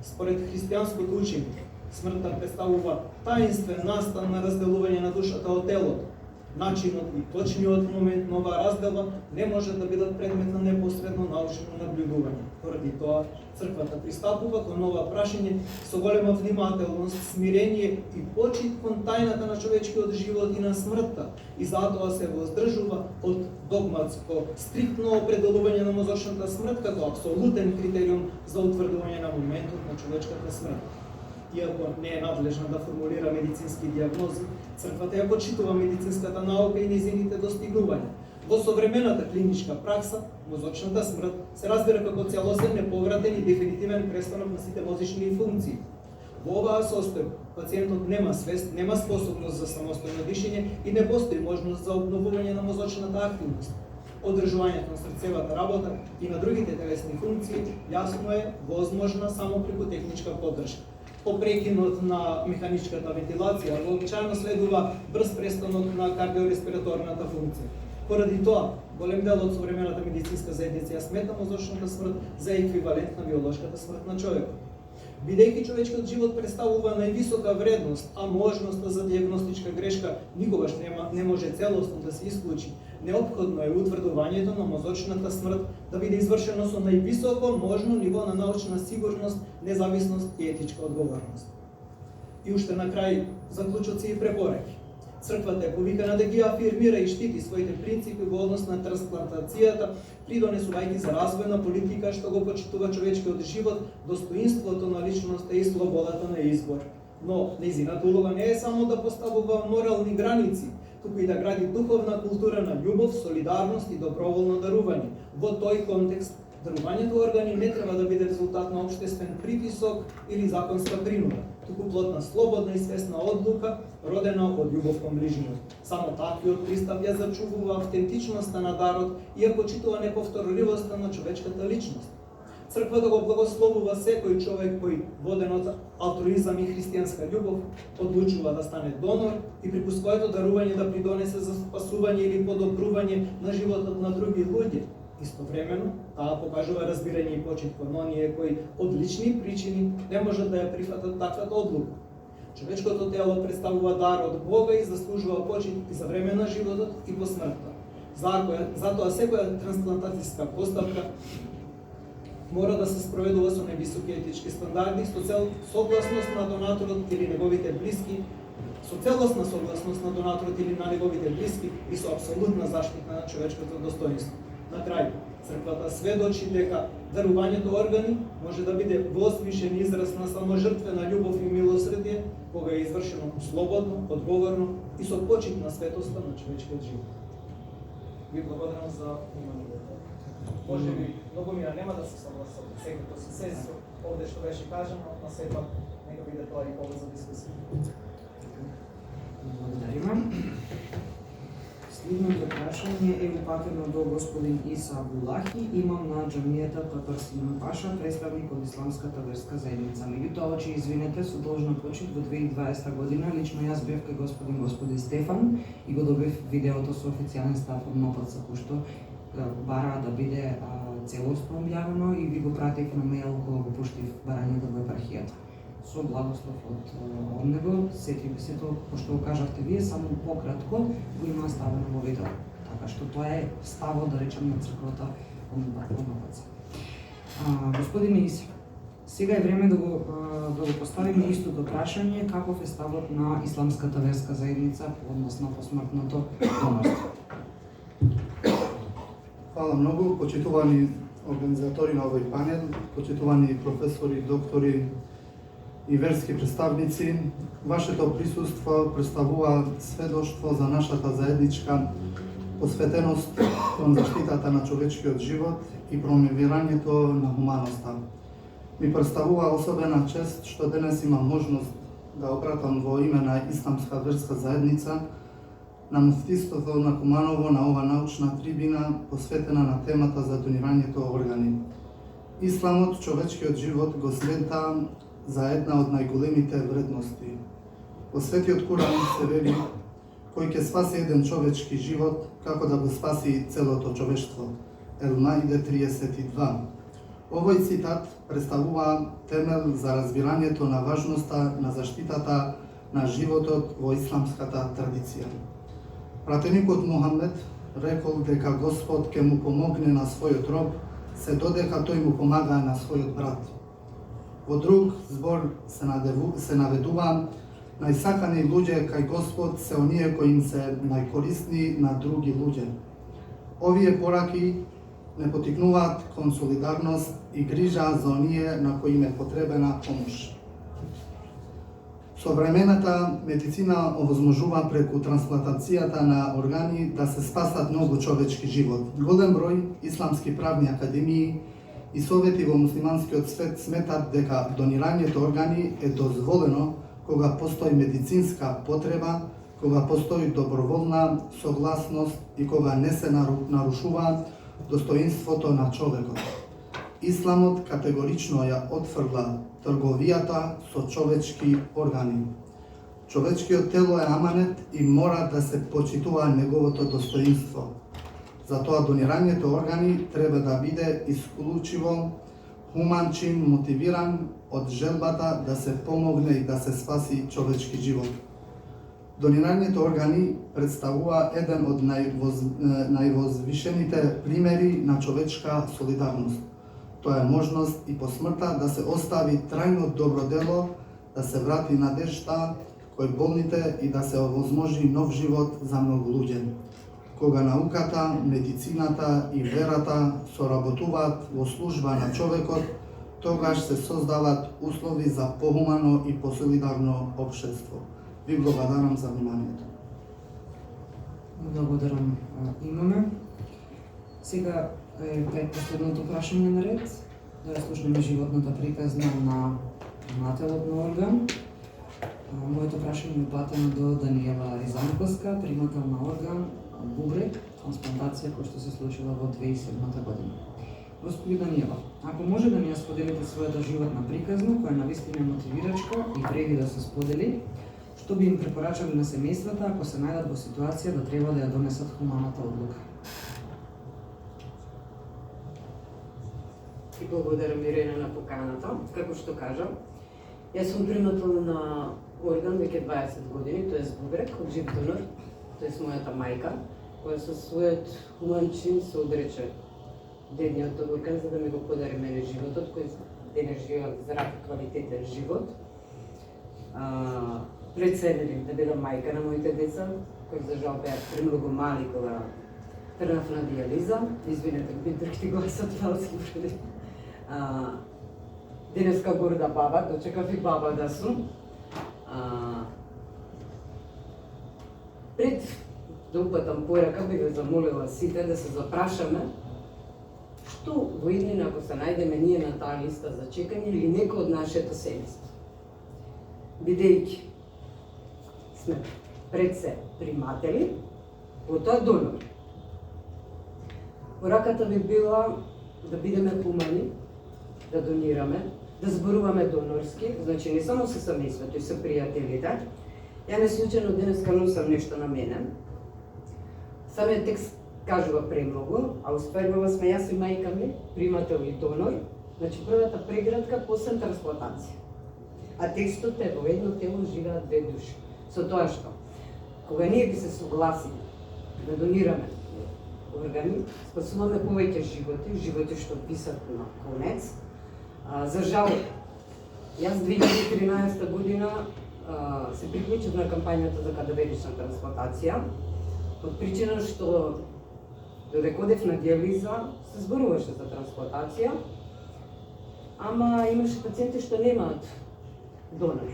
Според христијанското учење, смртта представува таинствен настан на разделување на душата од телото. Начинот и точниот момент на оваа разделба не може да бидат предмет на непосредно научно наблюдување. Поради тоа, црквата пристапува кон ова прашање со голема внимателност, смирение и почит кон тајната на човечкиот живот и на смртта, и затоа се воздржува од догматско, стриктно определување на мозочната смрт како апсолутен критериум за утврдување на моментот на човечката смрт. Иако не е надлежна да формулира медицински диагнози, црквата ја почитува медицинската наука и нејзините достигнувања. Во современата клиничка пракса, мозочната смрт се разбира како целосен, неповратен и дефинитивен престанок на сите мозични функции. Во оваа состојба, пациентот нема свест, нема способност за самостојно дишење и не постои можност за обновување на мозочната активност. Одржувањето на срцевата работа и на другите телесни функции јасно е возможна само преку техничка поддршка. По прекинот на механичката вентилација, вообичаено следува брз престанок на кардиореспираторната функција. Поради тоа, голем дел од современата медицинска заедница ја смета мозочната смрт за еквивалент на биолошката смрт на човекот. Бидејќи човечкиот живот представува највисока вредност, а можноста за диагностичка грешка никогаш не може целосно да се исклучи, неопходно е утврдувањето на мозочната смрт да биде извршено со највисоко можно ниво на научна сигурност, независност и етичка одговорност. И уште на крај заклучоци и препораки. Црквата е повикана да ги афирмира и штити своите принципи во однос на трансплантацијата, придонесувајќи за развојна политика што го почитува човечкиот живот, достоинството на личноста и слободата на избор. Но нејзината улога не е само да поставува морални граници, туку и да гради духовна култура на љубов, солидарност и доброволно дарување. Во тој контекст, дарувањето органи не треба да биде резултат на општествен притисок или законска принуда, туку плод на слободна и свесна одлука, родена од љубов кон ближниот. Само таквиот пристап ја зачувува автентичноста на дарот и ја почитува неповторливоста на човечката личност. Црквата го благословува секој човек кој, воден од алтруизам и христијанска љубов, одлучува да стане донор и преку своето дарување да придонесе за спасување или подобрување на животот на други луѓе. Истовремено, таа покажува разбирање и почит кон оние кои од лични причини не можат да ја прифатат таквата одлука. Човечкото тело представува дар од Бога и заслужува почит и за време на животот и по смртта. Затоа секоја трансплантацијска постапка мора да се спроведува со највисоки етички стандарди, со цел согласност на донаторот или неговите блиски со целосна согласност на донаторот или на неговите блиски и со апсолутна заштита на човечкото достоинство. На крај, црквата сведочи дека дарувањето органи може да биде возвишен израз на саможртвена љубов и милосредие, кога е извршено слободно, одговорно и со почит на светоста на човечкиот живот. Ви благодарам за вниманието. Може би многу мира нема да се согласам секој со се овде што беше кажано, но сепак нека биде тоа и повод за дискусија. Благодариме. Следното прашање е упатено до господин Иса Абулахи, имам на џамијата Татар Симон Паша, представник од Исламската верска заедница. Меѓутоа, очи извинете, со должна почит во 2020 година, лично јас бев кај господин Стефан и го добив видеото со официјален став од МПЦ, кој бара да биде целосно објавено и ви го пратив на мејл кога го пуштив барањето во епархијата. Со благослов од него, сетив се тоа, пошто го кажавте вие, само пократко го има ставено во видео. Така што тоа е ставот, да речем, на црквата од МПЦ. Господин Иса, сега е време да го поставиме истото прашање, каков е ставот на Исламската верска заедница по однос на посмртното донорство. Фала многу, почитувани организатори на овој панел, почитувани професори, доктори и верски представници. Вашето присуство представува сведоштво за нашата заедничка посветеност кон заштитата на човечкиот живот и промовирањето на хуманоста. Ми представува особена чест што денес имам можност да обратам во име на Исламска верска заедница на муфтиството на Куманово на ова научна трибина посветена на темата за донирањето органи. Исламот, човечкиот живот го смета за една од најголемите вредности. Во Светиот Куран се вели: кој ќе спаси еден човечки живот, како да го спаси целото човештво. Ел-Маиде 32. Овој цитат представува темел за разбирањето на важноста на заштитата на животот во исламската традиција. Пратеникот Мухамед рекол дека Господ ќе му помогне на својот роб, се додека тој му помага на својот брат. Во друг збор се наведува: најсакани луѓе кај Господ се оние кои им се најкорисни на други луѓе. Овие пораки не потикнуваат кон солидарност и грижа за оние на кои им е потребена помош. Современата медицина овозможува преку трансплантацијата на органи да се спасат многу човечки живот. Голем број исламски правни академии и совети во муслиманскиот свет сметат дека донирањето органи е дозволено кога постои медицинска потреба, кога постои доброволна согласност и кога не се нарушува достоинството на човекот. Исламот категорично ја отфрла трговијата со човечки органи. Човечкиот тело е аманет и мора да се почитува неговото достоинство. Затоа донирањето органи треба да биде исклучиво хуман чин, мотивиран од желбата да се помогне и да се спаси човечки живот. Донирањето органи представува еден од највозвишените примери на човечка солидарност. Тоа е можност и по смртта да се остави трајно добро дело, да се врати надежда кој болните и да се овозможи нов живот за многу луѓе. Кога науката, медицината и верата соработуваат во служба на човекот, тогаш се создаваат услови за похумано и посолидарно општество. Ви благодарам за вниманието. Благодарам. Имаме. Сега е предпоследното прашање на ред. Да ја слушнеме животната приказна на имателот на орган. Моето прашање е упатено до Даниела Ризанковска, примател на орган бубрек, трансплантација која што се случила во 2007 година. Господи Даниела, ако може да ни ја споделите својата животна приказна, која навистина е мотивирачка и вреди да се сподели, што би им препорачали на семејствата ако се најдат во ситуација да треба да ја донесат хуманата одлука? И благодарам Ирена на поканата. Како што кажам, јас сум примател на орган веќе 20 години, тоа е бубрек од жив донор, тоа е мојата мајка, која со својот хуман чин се одрече дедниот орган за да ми го подари мене животот, кој денес живеам здрав и квалитетен живот. преценили да бидам мајка на моите деца, кои за жал беа премногу мали кога тргнав на диализа. Извинете, ми дрхти гласот, фалски преди. Денеска горда баба, дочекав и баба да сум. Пред да упатам порака, би ве замолила сите да се запрашаме што во иднина ако се најдеме ние на таа листа за чекање или некој од нашето семејство. Бидејќи сме пред се приматели, потоа донори. Пораката би била да бидеме хумани, да донираме, да зборуваме донорски, значи не само со семејството и со пријателите. Ја не случајно денеска носам нешто на мене. Самиот текст кажува премногу, а устварува сме јас и мајка ми, примател и донор, значи првата преградка после трансплантација. А текстот е во едно тело живеат две души. Со тоа што, кога ние би се согласили да донираме органи, спасуваме повеќе животи што писат на конец. За жал, јас 2013 година се приклучив на кампањата за кадаверична трансплантација, од причина што додека одев на диализа, се зборуваше за трансплантација, ама имаше пациенти што немаат донор.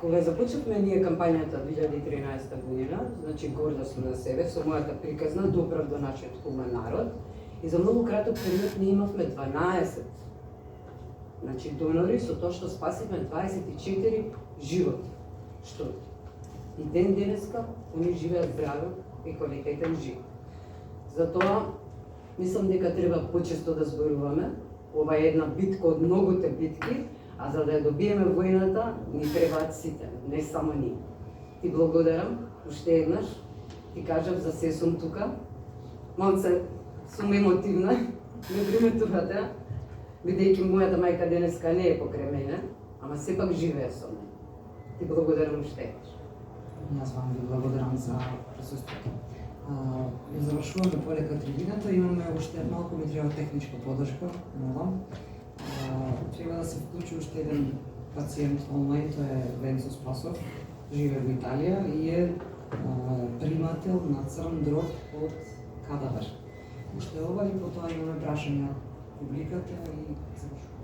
Кога започнавме ние кампањата 2013 година, значи горда сум на себе, со мојата приказна доправ до нашиот хумен народ, и за многу краток период ние имавме 12 донори, со тоа што спасивме 24 животи, што и ден денеска они живеат здраво и квалитетен живот. Затоа мислам дека треба почесто да зборуваме. Ова е една битка од многуте битки, а за да ја добиеме војната, ни требаат сите, не само ние. Ти благодарам, уште еднаш, ти кажав за се сум тука. Малце сум емотивна, не приметувате, бидејќи мојата мајка денеска не е покрај мене, ама сепак живее со мене. Ти благодарам уште еднаш. Јас вам ви благодарам за присуството. Завршуваме полека трибината, имаме уште малку ми треба техничка подршка, молам. Треба да се вклучи уште еден пациент онлайн, тоа е Венцо Спасов, живее во Италија и е примател на црн дроб од кадавер. Уште ова и потоа имаме прашања публиката и завршуваме.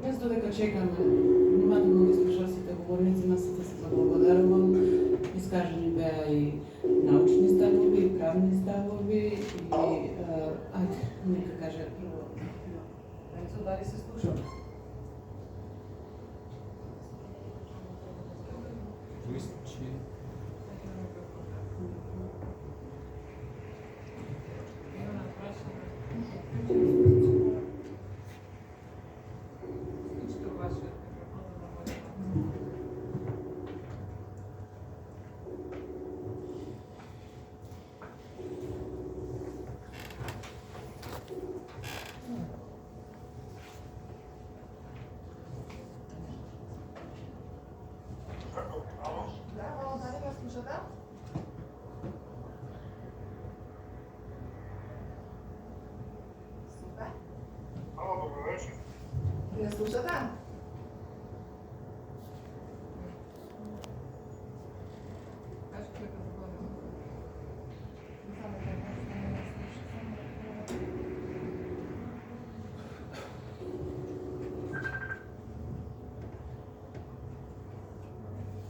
Без додека чекаме, внимателно ги слушав сите говорници, на сите се заблагодарувам. Искажани беа и научни ставови, и правни ставови, и ајде, нека каже прво. Венцо, дали се слушам? слушате? Супер. Ало, добро вечер. Не слушате? Кажи дека зборувам. Само дека не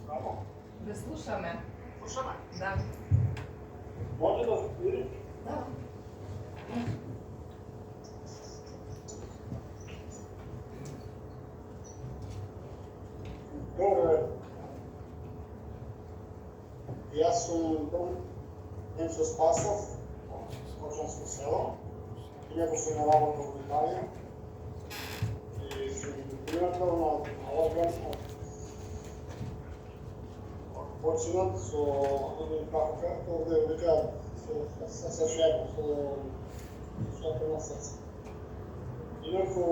Ало. Ве слушаме. Слушаме? Да. Може да се види? Да. Добре. Јас сум Енцо Спасов, Кочанско село. Инаку сум на работа во Италија. И сум пријател на орган починат со како овде викаат со шепот, со на срце. Инаку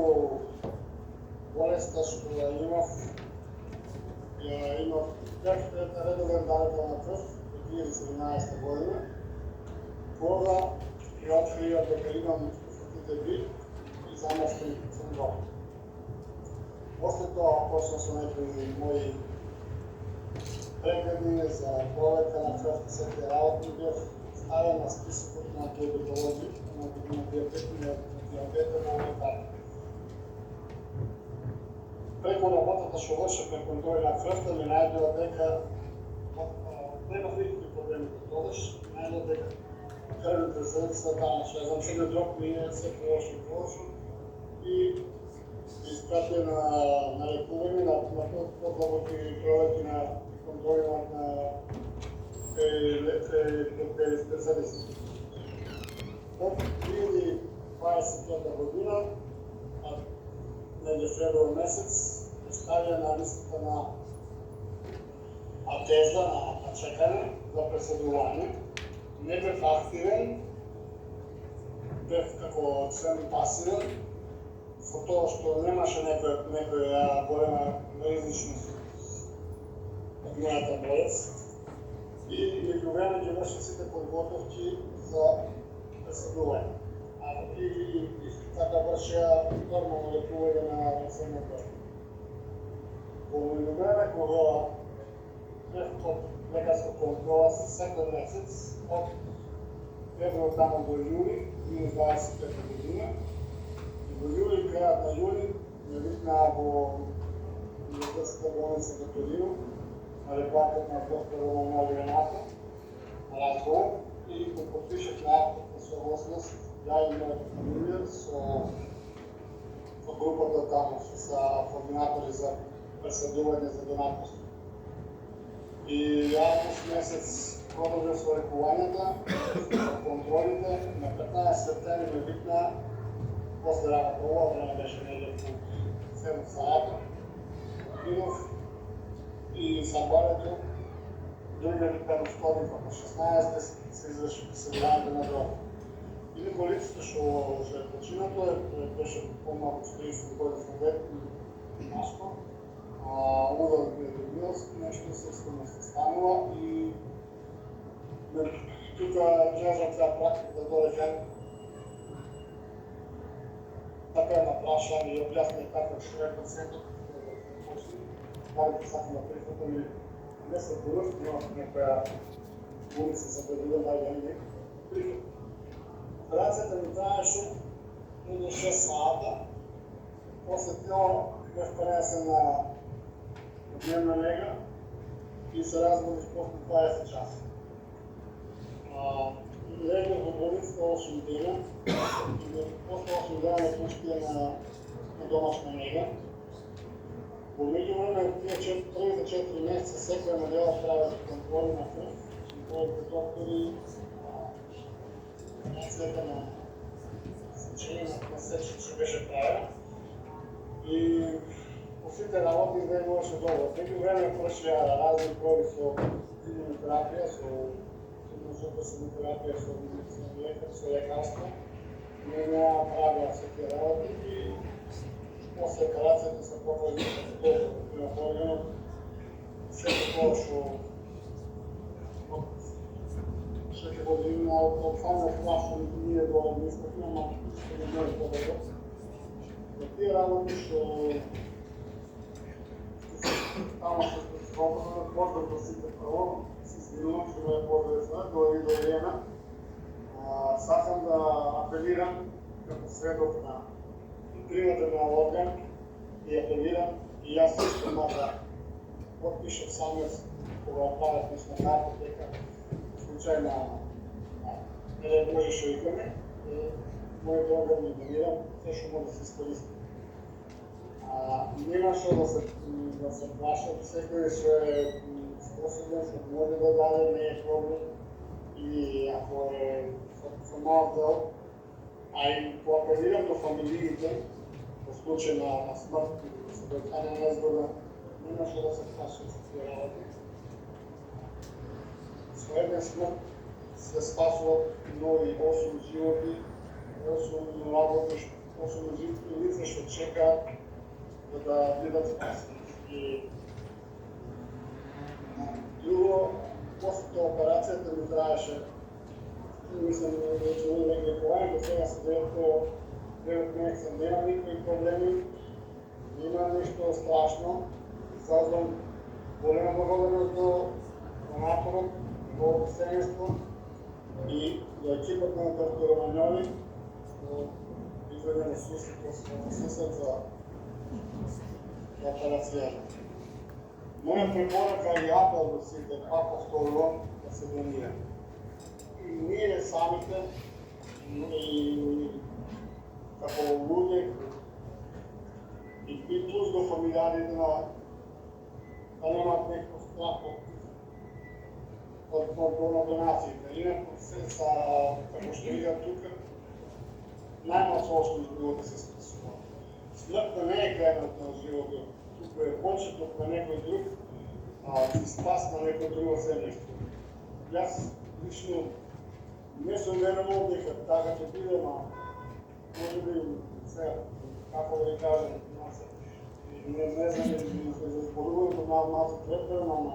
болеста што ја имав бев редовен дарител на крв во 2017 година, кога ја открија дека имам хепатит B и заместен синдром. После тоа, почнав со некои мои прегледи за проверка на крвта, сите работи, бев ставен на списокот на диабетолози, на диабета во Италија. Преку работата што вршев на контроли на крвта, ми најдоа дека немав никакви проблеми до тодаш, најдоа дека крвните зрнцата, што ја знам сега дрог ми е се полошо и испратен на лекување, на подлабоки проверки на контроли на специјалисти. Од 2025 година, негде февруар месец, ставија на листата на атеза, на чекање за преседување. Не бев активен, бев како член пасивен, со тоа што немаше некоја голема неизличност од мојата болест. И меѓу време ги врши сите подготовки за преседување. И така вршија нормално лекување на СМП. Во меѓувреме, кога бев под лекарска контрола секој месец, од февруар тамо до јули, минус 25 година, и во јули, крајот на јули, ме викнаа во универзитетската болница во Торино, на лекувачот на доктор Романови Ренато, на разговор, и го подпишав на актот на согласност, ја и мојата фамилија со групата тамо, што се координатори за преседување за донаторство. И јавност месец продолжив со лекувањата, контролите, на 15 септември ме викна, после работа, ова време беше негде по 7 сата, идов и за барето, други викна вторник, по 16 се изврши преседувањето на дрог. Инаку лицето што е починато, беше помалку 40 годишно дете, машко, удар недобилост, нешто сексуално се станува и тука џажам таа практика да дојде така ме праша и објасни како што е пациентот, дали сакам да прифатам или не се болест, имав некоја болница за предвиден да ја не прифатам. Операцијата ми траеше до 6 сата, после тоа бев пренесен на дневна нега и се разбудив после 20 часа. Легнав во болницата 8 дена и после 8 дена ме пуштија на домашна нега. Во меѓувреме, тие првите 4 месеца секоја недела правев контроли на крв, моите доктори, цвета на сечење на сече што беше правен. И по сите работи изгледуваше добро. Меѓу време вршија разни проби со имунотерапија, со имунотерапија, со медицински лекар, со лекарство. Не правија се тие работи и после операцијата се покажа на органот сето тоа што години од самиот клас што ние го мислевме, ама што не е подобро. За тие работи што тamo што се спробуваме, поздраво сите прво, се извинувам што ме подвезна, до време. Сакам да апелирам како сведок на примотен орган и апелирам и јас искам да подпишам самиот кога прават лична карта дека случај на не можеше викаме, мојот орган ми донирам, се што може да се искористи. Нема што да се плашат, секој што е способен, што може да даде, не е проблем. И ако е со малък дел, а и поапелирам до фамилиите, во случај на смрт или да се дојкане незгода, нема што да се плашат со тие работи. Со една смрт се спасуват нови 8 животи, 8 работи, 8 лица што чекаат да бидат спасени. Друго, после операцијата ми траеше, мислам, че не лекување, до сега се 9 месеца нема никои проблеми, нема нешто страшно. Сазвам голема благодарност до напорот, до обсенество и до екипот на доктор Ромањови, до изведено сусет за операцијата. Моја препорака и апел до сите, пак повторувам, да се донира. И ние самите, и како луѓе, и плюс до фамилиарите да немат некој страх од донациите. Инаку се са, како што видам тука, најмалку живот да се спасува. Смртта не е крајот на животот. Тука е почеток на некој друг, и спас на некој друго семејство. Јас лично не сум верувал дека така ќе биде, ама може би сега, како да ви кажам, не знам да се разборувам, малку претерано, ама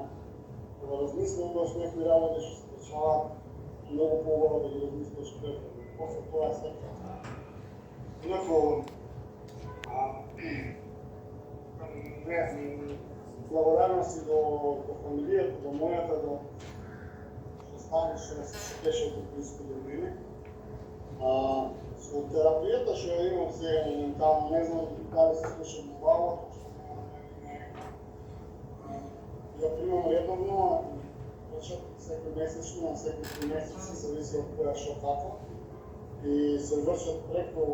кога размислам баш некои работи што се дешаваат, многу побаро да ги размислиш претерано. После тоа е сека. Инаку, благодарности до фамилијата, до мојата, до што стане, што се беше до близко до мене. Со терапијата што ја имам сега моментално, не знам дали се слушам убаво, ја примам редовно, секој месечно, секој 3 месеци, зависи од која што како. И се вршат преку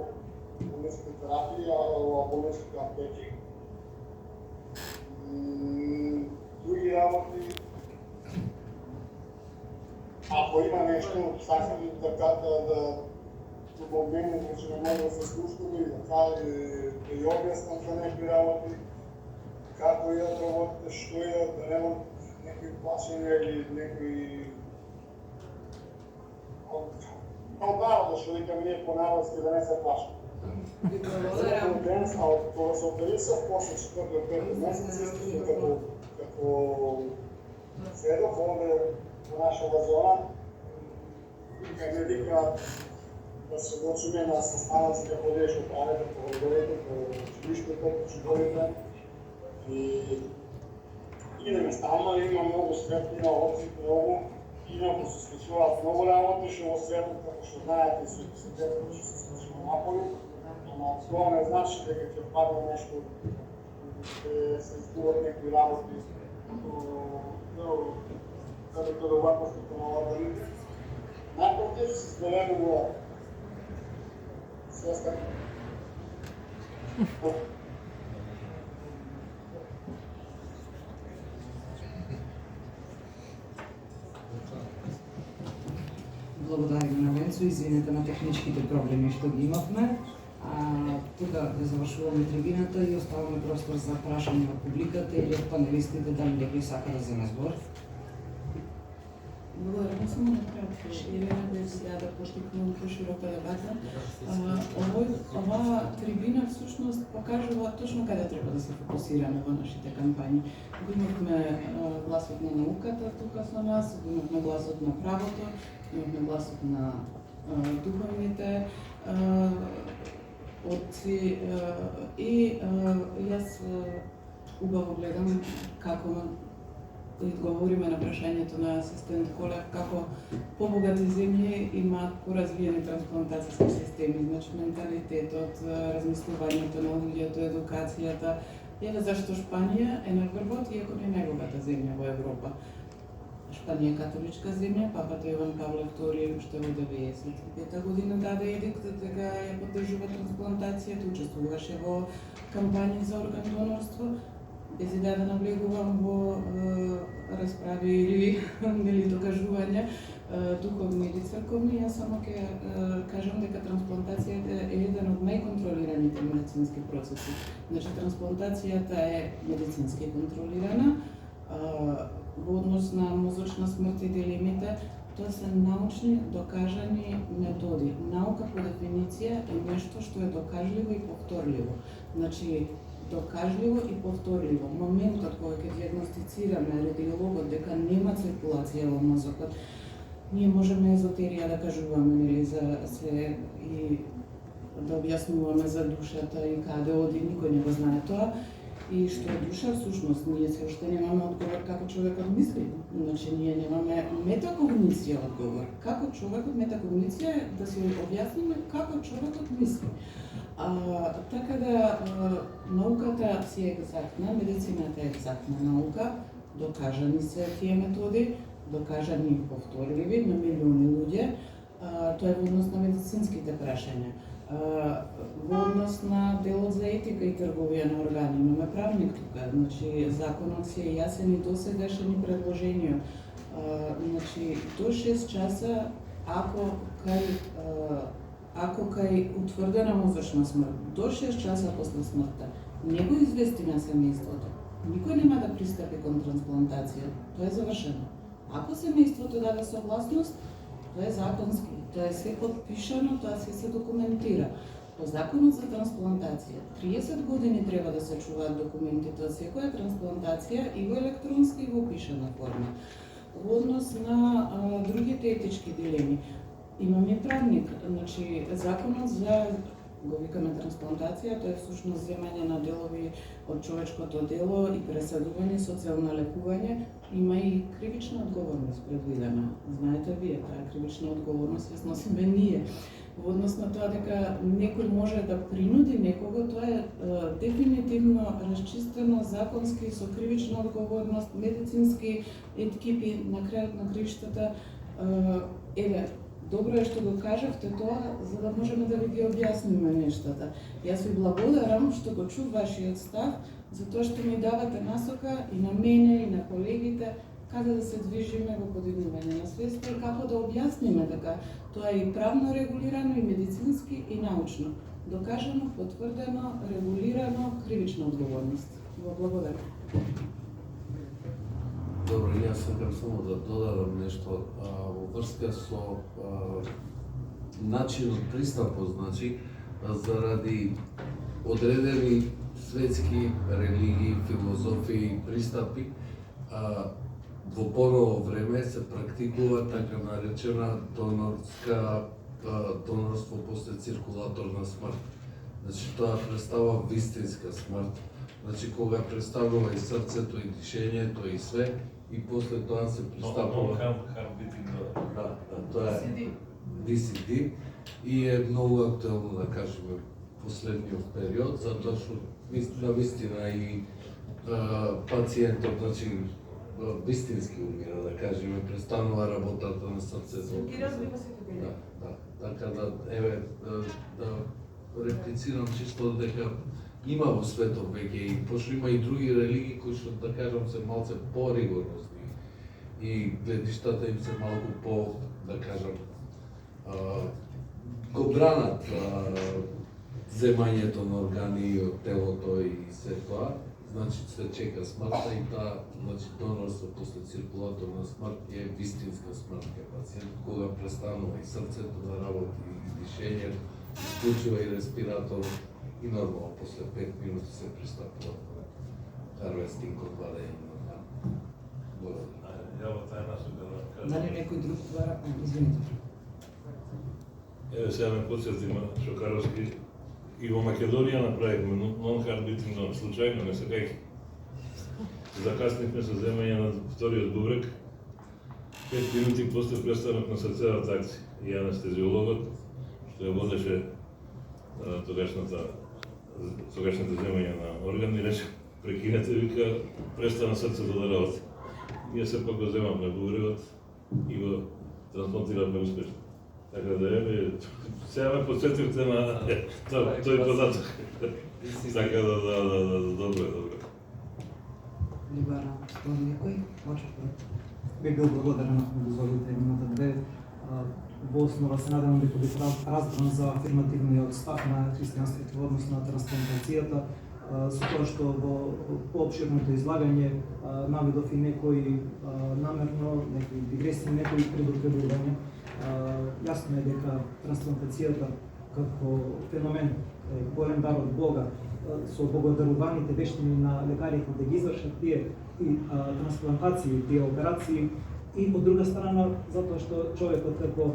болнички терапии, болнички аптеки. Други работи, ако има нешто, сакам да во мене, че не може да се слушам и да ја објаснам за некои работи, како идат работите, што идат, да немам некои плашења или некои од народа, што викам ние по народски да не се плашам. Денес, а кога се оперисав после 4-5 месеци, како сведок овде во нашава зона, кај ме викаат да се дочиме на saстанаци како одеш од правите по градовите, по училиштето, по школите. И идеме стално, има многу свет, има опции, многу, инаку се случуваат многу работи што во светот, како што знаете, и светот што се случува наполи, ама тоа не значи дека ќе падне нешто, ќе се изгубат некои работи, за ваквостите на органите. Напротив, се споделено го свестен. Благодариме на Венцо, извинете на техничките проблеми што ги имавме. Тука ја завршуваме трибината и оставаме простор за прашање од публиката или од панелистите, дали некој сака да земе збор. Благодарам само накратко, Елена, да сега да поштикнем поширока дебата. Оваа трибина всушност покажува точно каде треба да се фокусираме во нашите кампањи. Го имавме гласот на науката тука со нас, го имавме гласот на правото, имавме гласот на духовните отци и јас убаво гледам како одговориме на прашањето на асистент Колев, како побогати земји имаат поразвиени трансплантацијски системи, значи менталитетот, размислувањето на луѓето, едукацијата. Еве зашто Шпанија е на врвот, иако не е најбогата земја во Европа. Шпанија е католичка земја, папата Јован Павле II уште во 95 година даде едикт дека ја поддржува трансплантацијата, учествуваше во кампањи за орган донорство. Без идеја да навлегувам во расправи или докажувања духовни или црковни, јас само ќе кажам дека трансплантацијата е еден од најконтролираните медицински процеси. Значи, трансплантацијата е медицински контролирана. Во однос на мозочна смрт и дилемите, тоа се научни, докажани методи. Наука по дефиниција е нешто што е докажливо и повторливо. Значи, докажливо и повторливо. Моментот кога ќе диагностицираме радиологот дека нема циркулација во мозокот, ние можеме езотерија да кажуваме, нели, за се и да објаснуваме за душата и каде оди, никој не го знае тоа. И што е душа, всушност, ние се уште немаме одговор како човекот мисли. Значи, ние немаме метакогниција одговор. Како човекот, метакогниција е да си објасниме како човекот мисли. Така да, науката си е екзактна, медицината е екзактна наука, докажани се тие методи, докажани и повторливи на милиони луѓе. Тоа е во однос на медицинските прашања. Во однос на делот за етика и трговија на органи, имаме правник тука, значи законот си е јасен и досегашен и предложениот. Значи, до 6 часа, ако кај утврдена мозочна смрт, до 6 часа после смртта, не го извести на семејството, никој нема да пристапи кон трансплантација, тоа е завршено. Ако семејството даде согласност, тоа е законски, тоа е се подпишано, тоа се документира. По законот за трансплантација, 30 години треба да се чуваат документите од секоја трансплантација и во електронски и во пишана форма. Во однос на другите етички дилеми, имаме правник, значи законот за го викаме трансплантација, тоа е всушност земање на делови од човечкото дело и пресадување, социјално лекување, има и кривична одговорност предвидена. Знаете вие, таа кривична одговорност ја сносиме ние. Во однос на тоа дека некој може да принуди некого, тоа е дефинитивно расчистено законски со кривична одговорност, медицински екипи на крајот на кривиштата. Еве, добро е што го кажавте тоа, за да можеме да ви ги објасниме нештата. Јас ви благодарам што го чув вашиот став, за тоа што ми давате насока и на мене и на колегите каде да се движиме во подигнување на свеста и како да објасниме дека тоа е и правно регулирано, и медицински, и научно. Докажано, потврдено, регулирано, кривична одговорност. Во благодарам. Добро, јас сакам само да додадам нешто во врска со начинот пристапот, значи, заради одредени светски религии, филозофии, пристапи, во поново време се практикува така наречена донорство после циркулаторна смрт. Значи, тоа представува вистинска смрт. Значи, кога представува и срцето, и дишењето, и све, и после тоа се пристапува... Да, тоа е DCD и е многу актуелно, да кажеме, последниот период, затоа што навистина и пациентот, значи, вистински умира, да кажеме, престанува работата на срцето. И развива се Да, така да, еве, да реплицирам чисто дека има во светот веќе и пошто има и други религии кои што, да кажам, се малце поригорозни и гледиштата им се малку по, да кажам, го бранат земањето на органи од телото и се тоа. значи се чека смртта и таа, значи донорство после циркулаторна смрт е вистинска смрт кај пациент, кога престанува и срцето да работи, и дишењето, исклучува и респиратор и нормално после 5 минути се пристапува харвестинг од вадење на Дали некој друг бара? Извините. Еве сега ме подсетима Шокаровски. И во Македонија направивме non-hard beating, но случајно, не се кај. Закаснивме со земање на вториот бубрек. 5 минути после престанок на срцевата акција. И анестезиологот, што ја водеше тогашните земање на органи, рече, прекинете, вика, престана срцето да работи. Ние сепак го земавме бубрегот и го трансплантиравме успешно. Така да е, сега ме подсетивте на тој податок. Така да, добро. Либара, некој? Би бил благодарен ако ми дозволите минута две. Во основа се надевам дека би разбран за афирмативниот став на христијанството во однос на трансплантацијата, со тоа што во поопширното излагање наведов и некои намерно, некои дигресии, некои предупредувања. Јасно е дека трансплантацијата како феномен е голем дар од Бога, со богодаруваните вештини на лекарите да ги извршат тие и трансплантации, тие операции, и од друга страна затоа што човекот како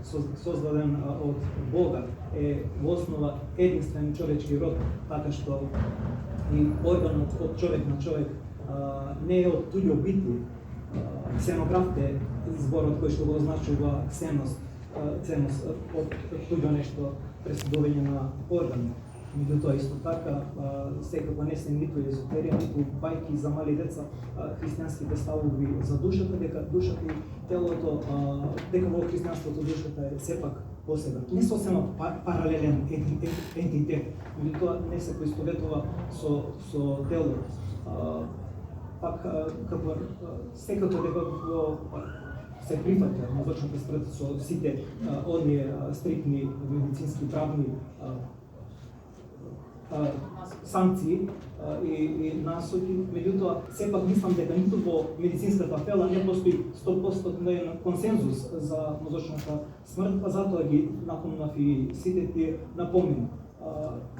создаден од Бога е во основа единствен човечки род, така што и органот од човек на човек не е од туѓо битие. Ксенографт е зборот кој што го означува ксеност, ценност од туѓо нешто, пресудување на органи. Меѓутоа исто така, секако не се ниту езотерија, ниту бајки за мали деца, христијанските ставови за душата, дека душата и телото, дека во христијанството душата е сепак посебна. Не сосема паралелен ентитет, меѓутоа не се поистоветува со телото. Пак, како секако дека се прифаќа мозочната смрт со сите оние стрикни медицински правни санкции и насоки, меѓутоа сепак мислам дека ниту во медицинската фела не постои 100% консензус за мозочната смрт, па затоа ги напомнав и сите тие напомнени.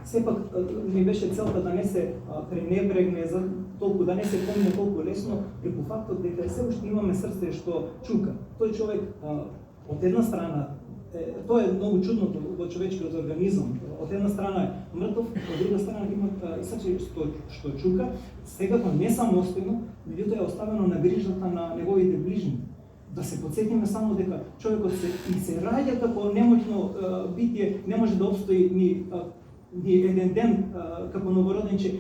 Сепак ми беше целта да не се пренебрегне за толку, да не се помине толку лесно преку фактот дека се уште имаме срце што чука. Тој човек од една страна тоа е многу чудното во човечкиот организам. Од една страна е мртов, од друга страна има срце што чука, секако не самостојно, меѓутоа е оставено на грижата на неговите ближни. Да се подсетиме само дека човекот се раѓа како немоќно битие, не може да обстои ни еден ден како новороденче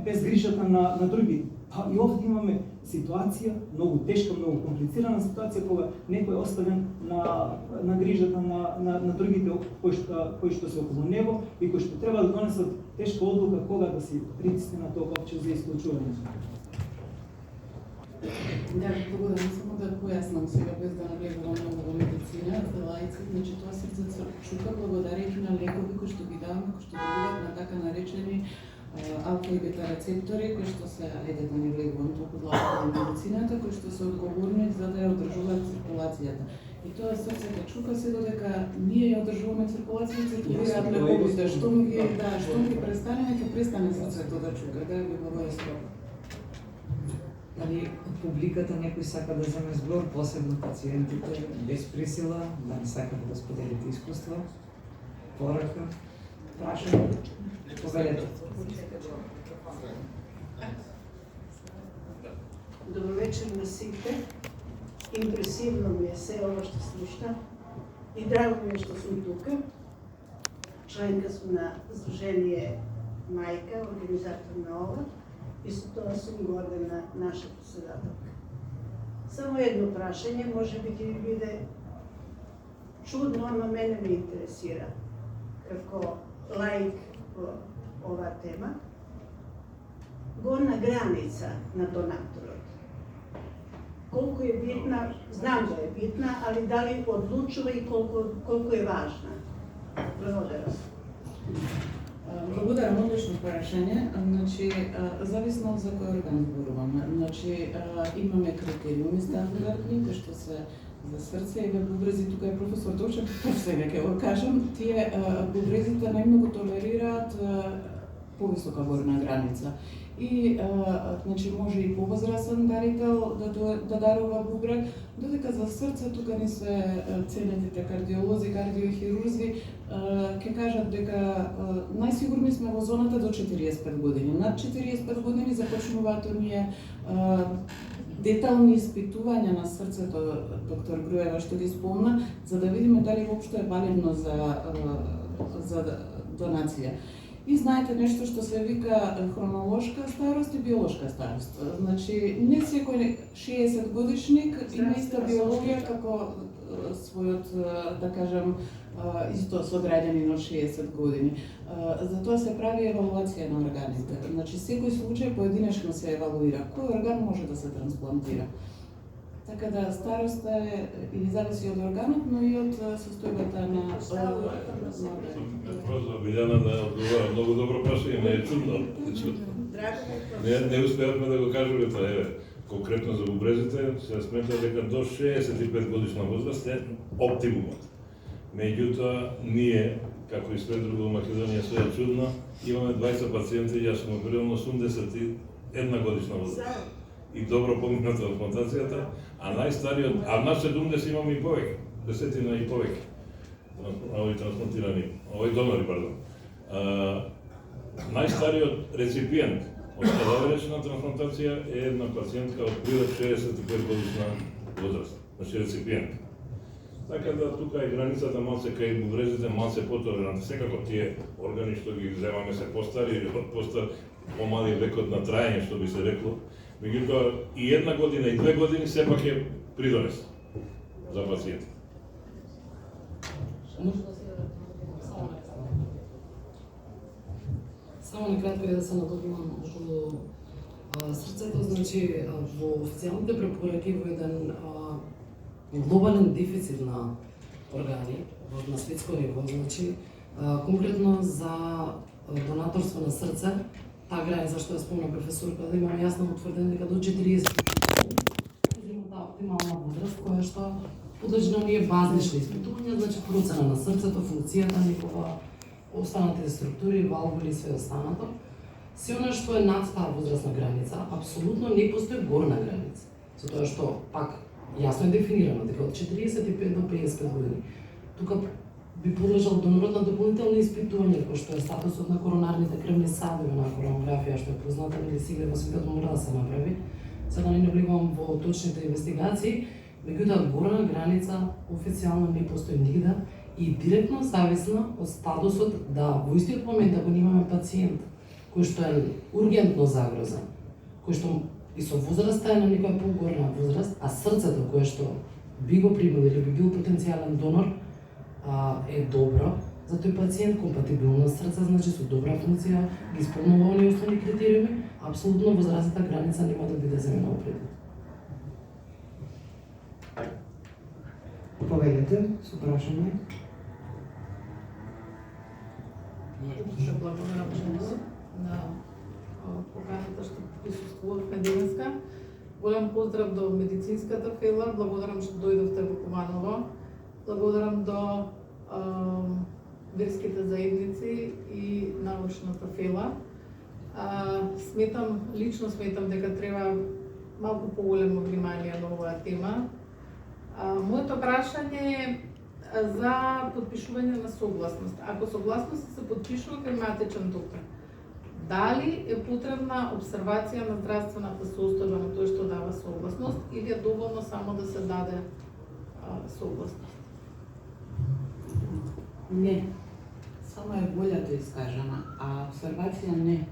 без грижата на други. И овде имаме ситуација, многу тешка, многу комплицирана ситуација, кога некој е оставен на грижата на другите кои што се околу него и кои што треба да донесат тешка одлука кога да си притисне на тоа копче за исклучување. Да, благодарам, само да појаснам сега без да навлегувам многу во медицина, за лаици, значи тоа срце чука благодарејќи на лекови кои што ги даваме, кои што добиват на така наречени алфа и бета рецептори, кои што се, ајде да не влегувам толку длабоко во медицината, кои што се одговорни за да ја одржуваат циркулацијата. И тоа срцето чука се додека ние ја одржуваме циркулацијата, циркулираат лековите, штом ги престане, ќе престане срцето да чука, да ви благодарам. Дали од публиката некој сака да земе збор, посебно пациентите, без присила, да не сакате да споделите искуство, порака, прашање, повелете. Добро вечер на сите. Импресивно ми е се ова што слушна и драго ми е што сум тука. Членка сум на Сдружение Мајка, организатор на ова, и со тоа сум горда на нашата председателка. Само едно прашање, може би ќе ви биде чудно, ама мене ме интересира како лаик во оваа тема. Горна граница на донаторот. Колку е битна, знам да е битна, али дали одлучува и колку е важна. Благодарам. Благодарам, одлично прашање. Значи, зависно за кој орган зборуваме. Значи, имаме критериуми стандардни, кои што се за срце и бубрези, тука е професор Точев, сега ќе го кажам, тие бубрезите најмногу толерираат повисока горна граница. И значи може и повозрасен дарител да дарува бубрек, додека за срце тука ни се ценетите кардиолози, кардиохирурзи ќе кажат дека најсигурни сме во зоната до 45 години. Над 45 години започнуваат оние детални испитувања на срцето, доктор Груева што ги спомна, за да видиме дали воопшто е валидно за донација. И знаете нешто што се вика хронолошка старост и биолошка старост. Значи, не секој 60 годишник има иста биологија како својот, да кажем, исто сограѓанин од 60 години. Затоа се прави евалуација на органите. Значи, секој случај поединечно се евалуира. Кој орган може да се трансплантира? Така да староста е или зависи од органот, но и од состојбата на Билјана да одговара многу добро прашање, не е чудно. Не успеавме да го кажеме тоа, еве. Конкретно за бубрезите се смета дека до 65 годишна возраст е оптимумот. Меѓутоа, ние, како и све друго во Македонија, се е чудно, имаме 20 пациенти, јас сум оперирал на 81 годишна возраст. И добро поминат трансплантацијата, а најстариот, а на 70 имаме и повеќе, десетина и повеќе. Овој трансплантирани, овој донори, пардон. Најстариот реципиент од кадавречна трансплантација е една пациентка од прилет 65 годишна возраст, значи реципиент. Така да тука е границата малце кај бубрезите, малце потолерантни. Секако тие органи што ги земаме се постари или помали векот на трајање, што би се рекло. Меѓутоа и една година и 2 години сепак е придонес за пациент. Само накратко да се надопнам околу срцето, значи во официјалните препораки во еден глобален дефицит на органи на светско ниво, значи конкретно за донаторство на срце, таа граница што ја спомна професорка, да имаме јасно утврден дека до 40 има таа оптимална возраст која што подлежи на оние базични испитувања, значи процена на срцето, функцијата негова, останатите структури, валвули и све останато. Се она што е над таа возрастна граница, апсолутно не постои горна граница. Затоа што пак јасно е дефинирано дека од 45 до 55 години тука би подлежал донорот на дополнителни испитувања, кој што е статусот на коронарните крвни садови на коронографија, што е позната или сега во светот мора да се направи. Сега не навлегувам во точните инвестигации, меѓутоа горна граница официјално не постои нигде и директно зависна од статусот да во истиот момент ако имаме пациент кој што е ургентно загрозен, кој што и со возраста е на некоја погорна возраст, а срцето кое што би го примил или би бил потенцијален донор е добро за тој пациент, компатибилно срце, значи со добра функција, ги исполнува оние основни критериуми, апсолутно возрастната граница нема да биде земена опредна. Повелете со прашање. Се благодарам на поканата што присуствувавме денеска. Голем поздрав до медицинската фела, благодарам што дојдовте во Куманово. Благодарам до верските заедници и научната фела. Лично сметам дека треба малку поголемо внимание на оваа тема. Моето прашање е за подпишување на согласност. Ако согласност се подпишува кај матичен доктор, дали е потребна обсервација на здравствената состојба на тој што дава согласност или е доволно само да се даде согласност? Не. Само е волјата искажана, а обсервација не.